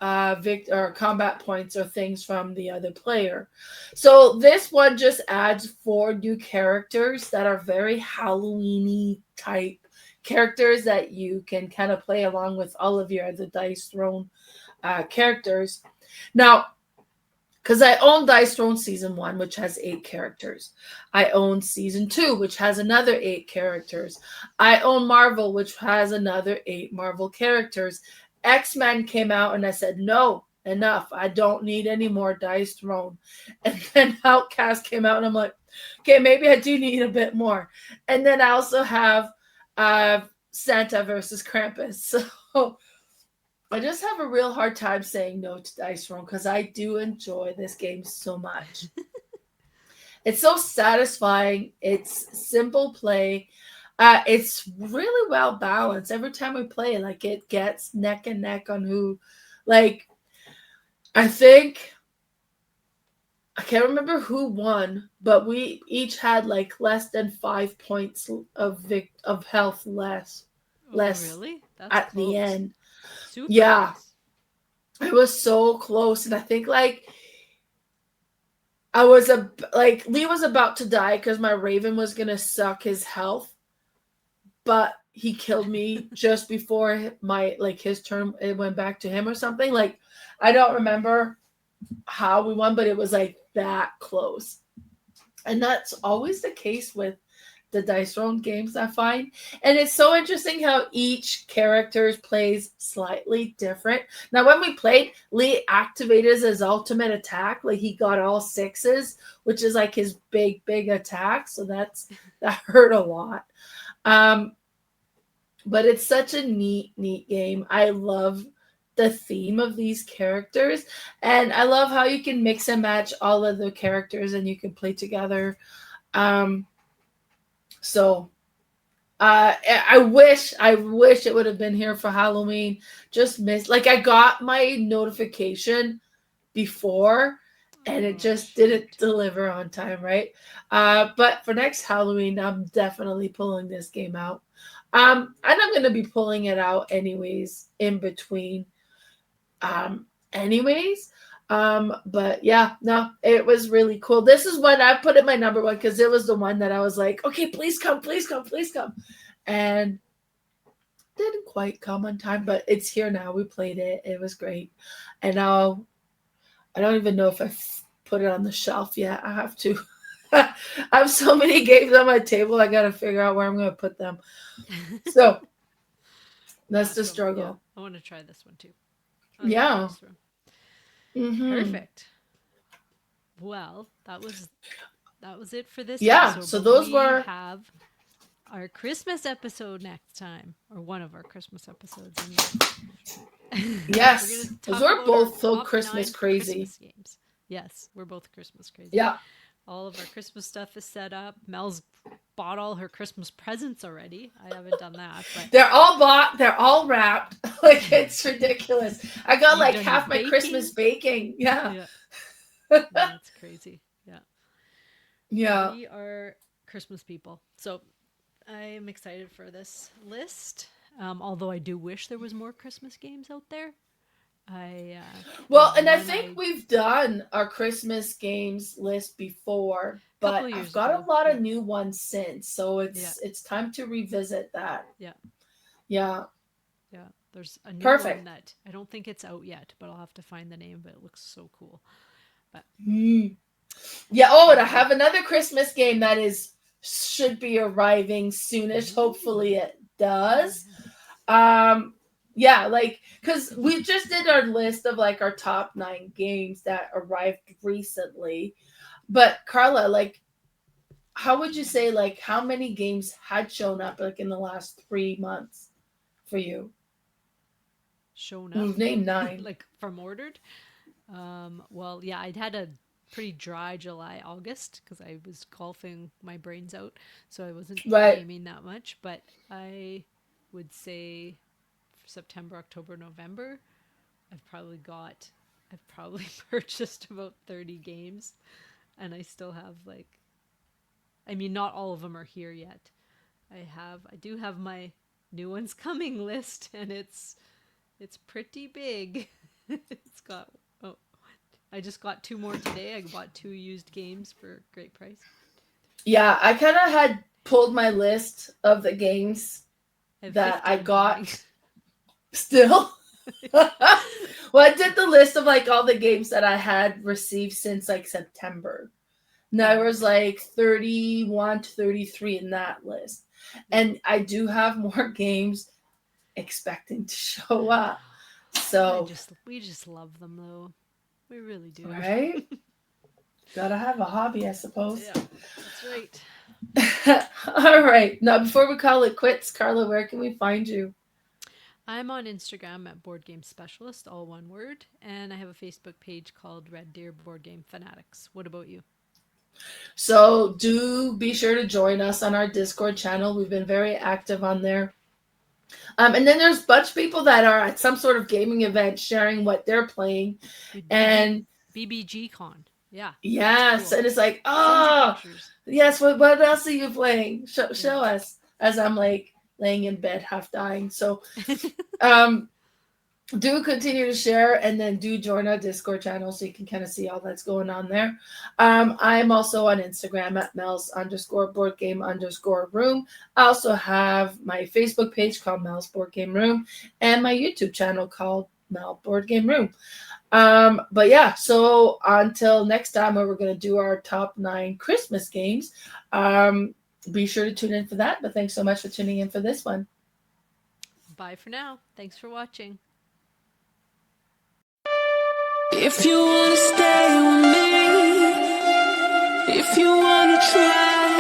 or combat points or things from the other player. So this one just adds 4 new characters that are very Halloween-y type characters that you can kind of play along with all of your other Dice Throne characters. Now, because I own Dice Throne Season 1, which has 8 characters. I own Season 2, which has another 8 characters. I own Marvel, which has another 8 Marvel characters. X-Men came out, and I said, no, enough. I don't need any more Dice Throne. And then Outcast came out, and I'm like, okay, maybe I do need a bit more. And then I also have Santa versus Krampus. So I just have a real hard time saying no to Dice Throne because I do enjoy this game so much. It's so satisfying. It's simple play. It's really well balanced. Every time we play, like it gets neck and neck on who, like, I think I can't remember who won, but we each had like less than 5 points of health less Really? That's at close. the end. Super Yeah. close. It was so close, and I think like I was Lee was about to die because my Raven was gonna suck his health, but he killed me just before his turn. It went back to him or something. Like I don't remember how we won, but it was like that close, and that's always the case with the Dice Throne games, I find. And it's so interesting how each character plays slightly different. Now, when we played, Lee activated his ultimate attack. Like he got all 6s, which is like his big attack. So that hurt a lot. But it's such a neat game. I love the theme of these characters. And I love how you can mix and match all of the characters and you can play together. So I wish it would have been here for Halloween. Just missed. Like I got my notification before, and it just didn't deliver on time, right? But for next Halloween, I'm definitely pulling this game out. And I'm gonna be pulling it out anyways in between. But yeah, no, it was really cool. This is what I put in my number 1 because it was the one that I was like, okay, please come. And didn't quite come on time, but it's here now. We played it. It was great. And now I don't even know if I put it on the shelf yet. I have to. I have so many games on my table. I got to figure out where I'm going to put them. So that's the struggle. Yeah. I want to try this one too. Yeah. Mm-hmm. Perfect. Well, that was it for this yeah episode. So those we were have our Christmas episode next time, or one of our Christmas episodes anyway. Yes, because we're both so Christmas crazy. Christmas games. Yes, we're both Christmas crazy. Yeah, all of our Christmas stuff is set up. Mel's bought all her Christmas presents already. I haven't done that, but they're all bought. They're all wrapped. Like it's ridiculous. I got like half my Christmas baking. Yeah. That's crazy. Yeah. We are Christmas people, so I am excited for this list. Although I do wish there was more Christmas games out there. I think we've done our Christmas games list before, but I've got a lot of new ones since, so it's time to revisit that. Yeah. There's a new one that I don't think it's out yet, but I'll have to find the name. But it looks so cool. But yeah. Oh, and I have another Christmas game that should be arriving soonish. Hopefully, it does. Yeah, like, because we just did our list of like our top 9 games that arrived recently. But Carla, like, how would you say, like, how many games had shown up like in the last 3 months for you? Shown up? We've named 9. Like from ordered? Well, yeah, I'd had a pretty dry July, August because I was golfing my brains out, so I wasn't gaming that much. But I would say September, October, November, I've probably purchased about 30 games, and I still have not all of them are here yet. I do have my new ones coming list, and it's pretty big. I just got 2 more today. I bought 2 used games for a great price. Yeah, I kind of had pulled my list of the games that I got. Still? Well, I did the list of like all the games that I had received since like September. And there was like 31 to 33 in that list. And I do have more games expecting to show up. So, We just love them though. We really do. right? Gotta have a hobby, I suppose. Yeah, that's right. All right. Now, before we call it quits, Carla, where can we find you? I'm on Instagram at boardgamespecialist, all one word, and I have a Facebook page called Red Deer Board Game Fanatics. What about you? So, do be sure to join us on our Discord channel. We've been very active on there. And then there's a bunch of people that are at some sort of gaming event sharing what they're playing. And BBG Con. Yeah. yes, Cool. and it's like, Send your oh, pictures. yes, what else are you playing? Show us. As I'm like laying in bed half dying. So do continue to share, and then do join our Discord channel so you can kind of see all that's going on there. I'm also on Instagram at Mel's_boardgame_room. I also have my Facebook page called Mel's Board Game Room and my YouTube channel called Mel Board Game Room. But yeah, so until next time where we're going to do our top 9 Christmas games, be sure to tune in for that. But thanks so much for tuning in for this one. Bye for now. Thanks for watching. If you wanna stay with me, if you wanna try,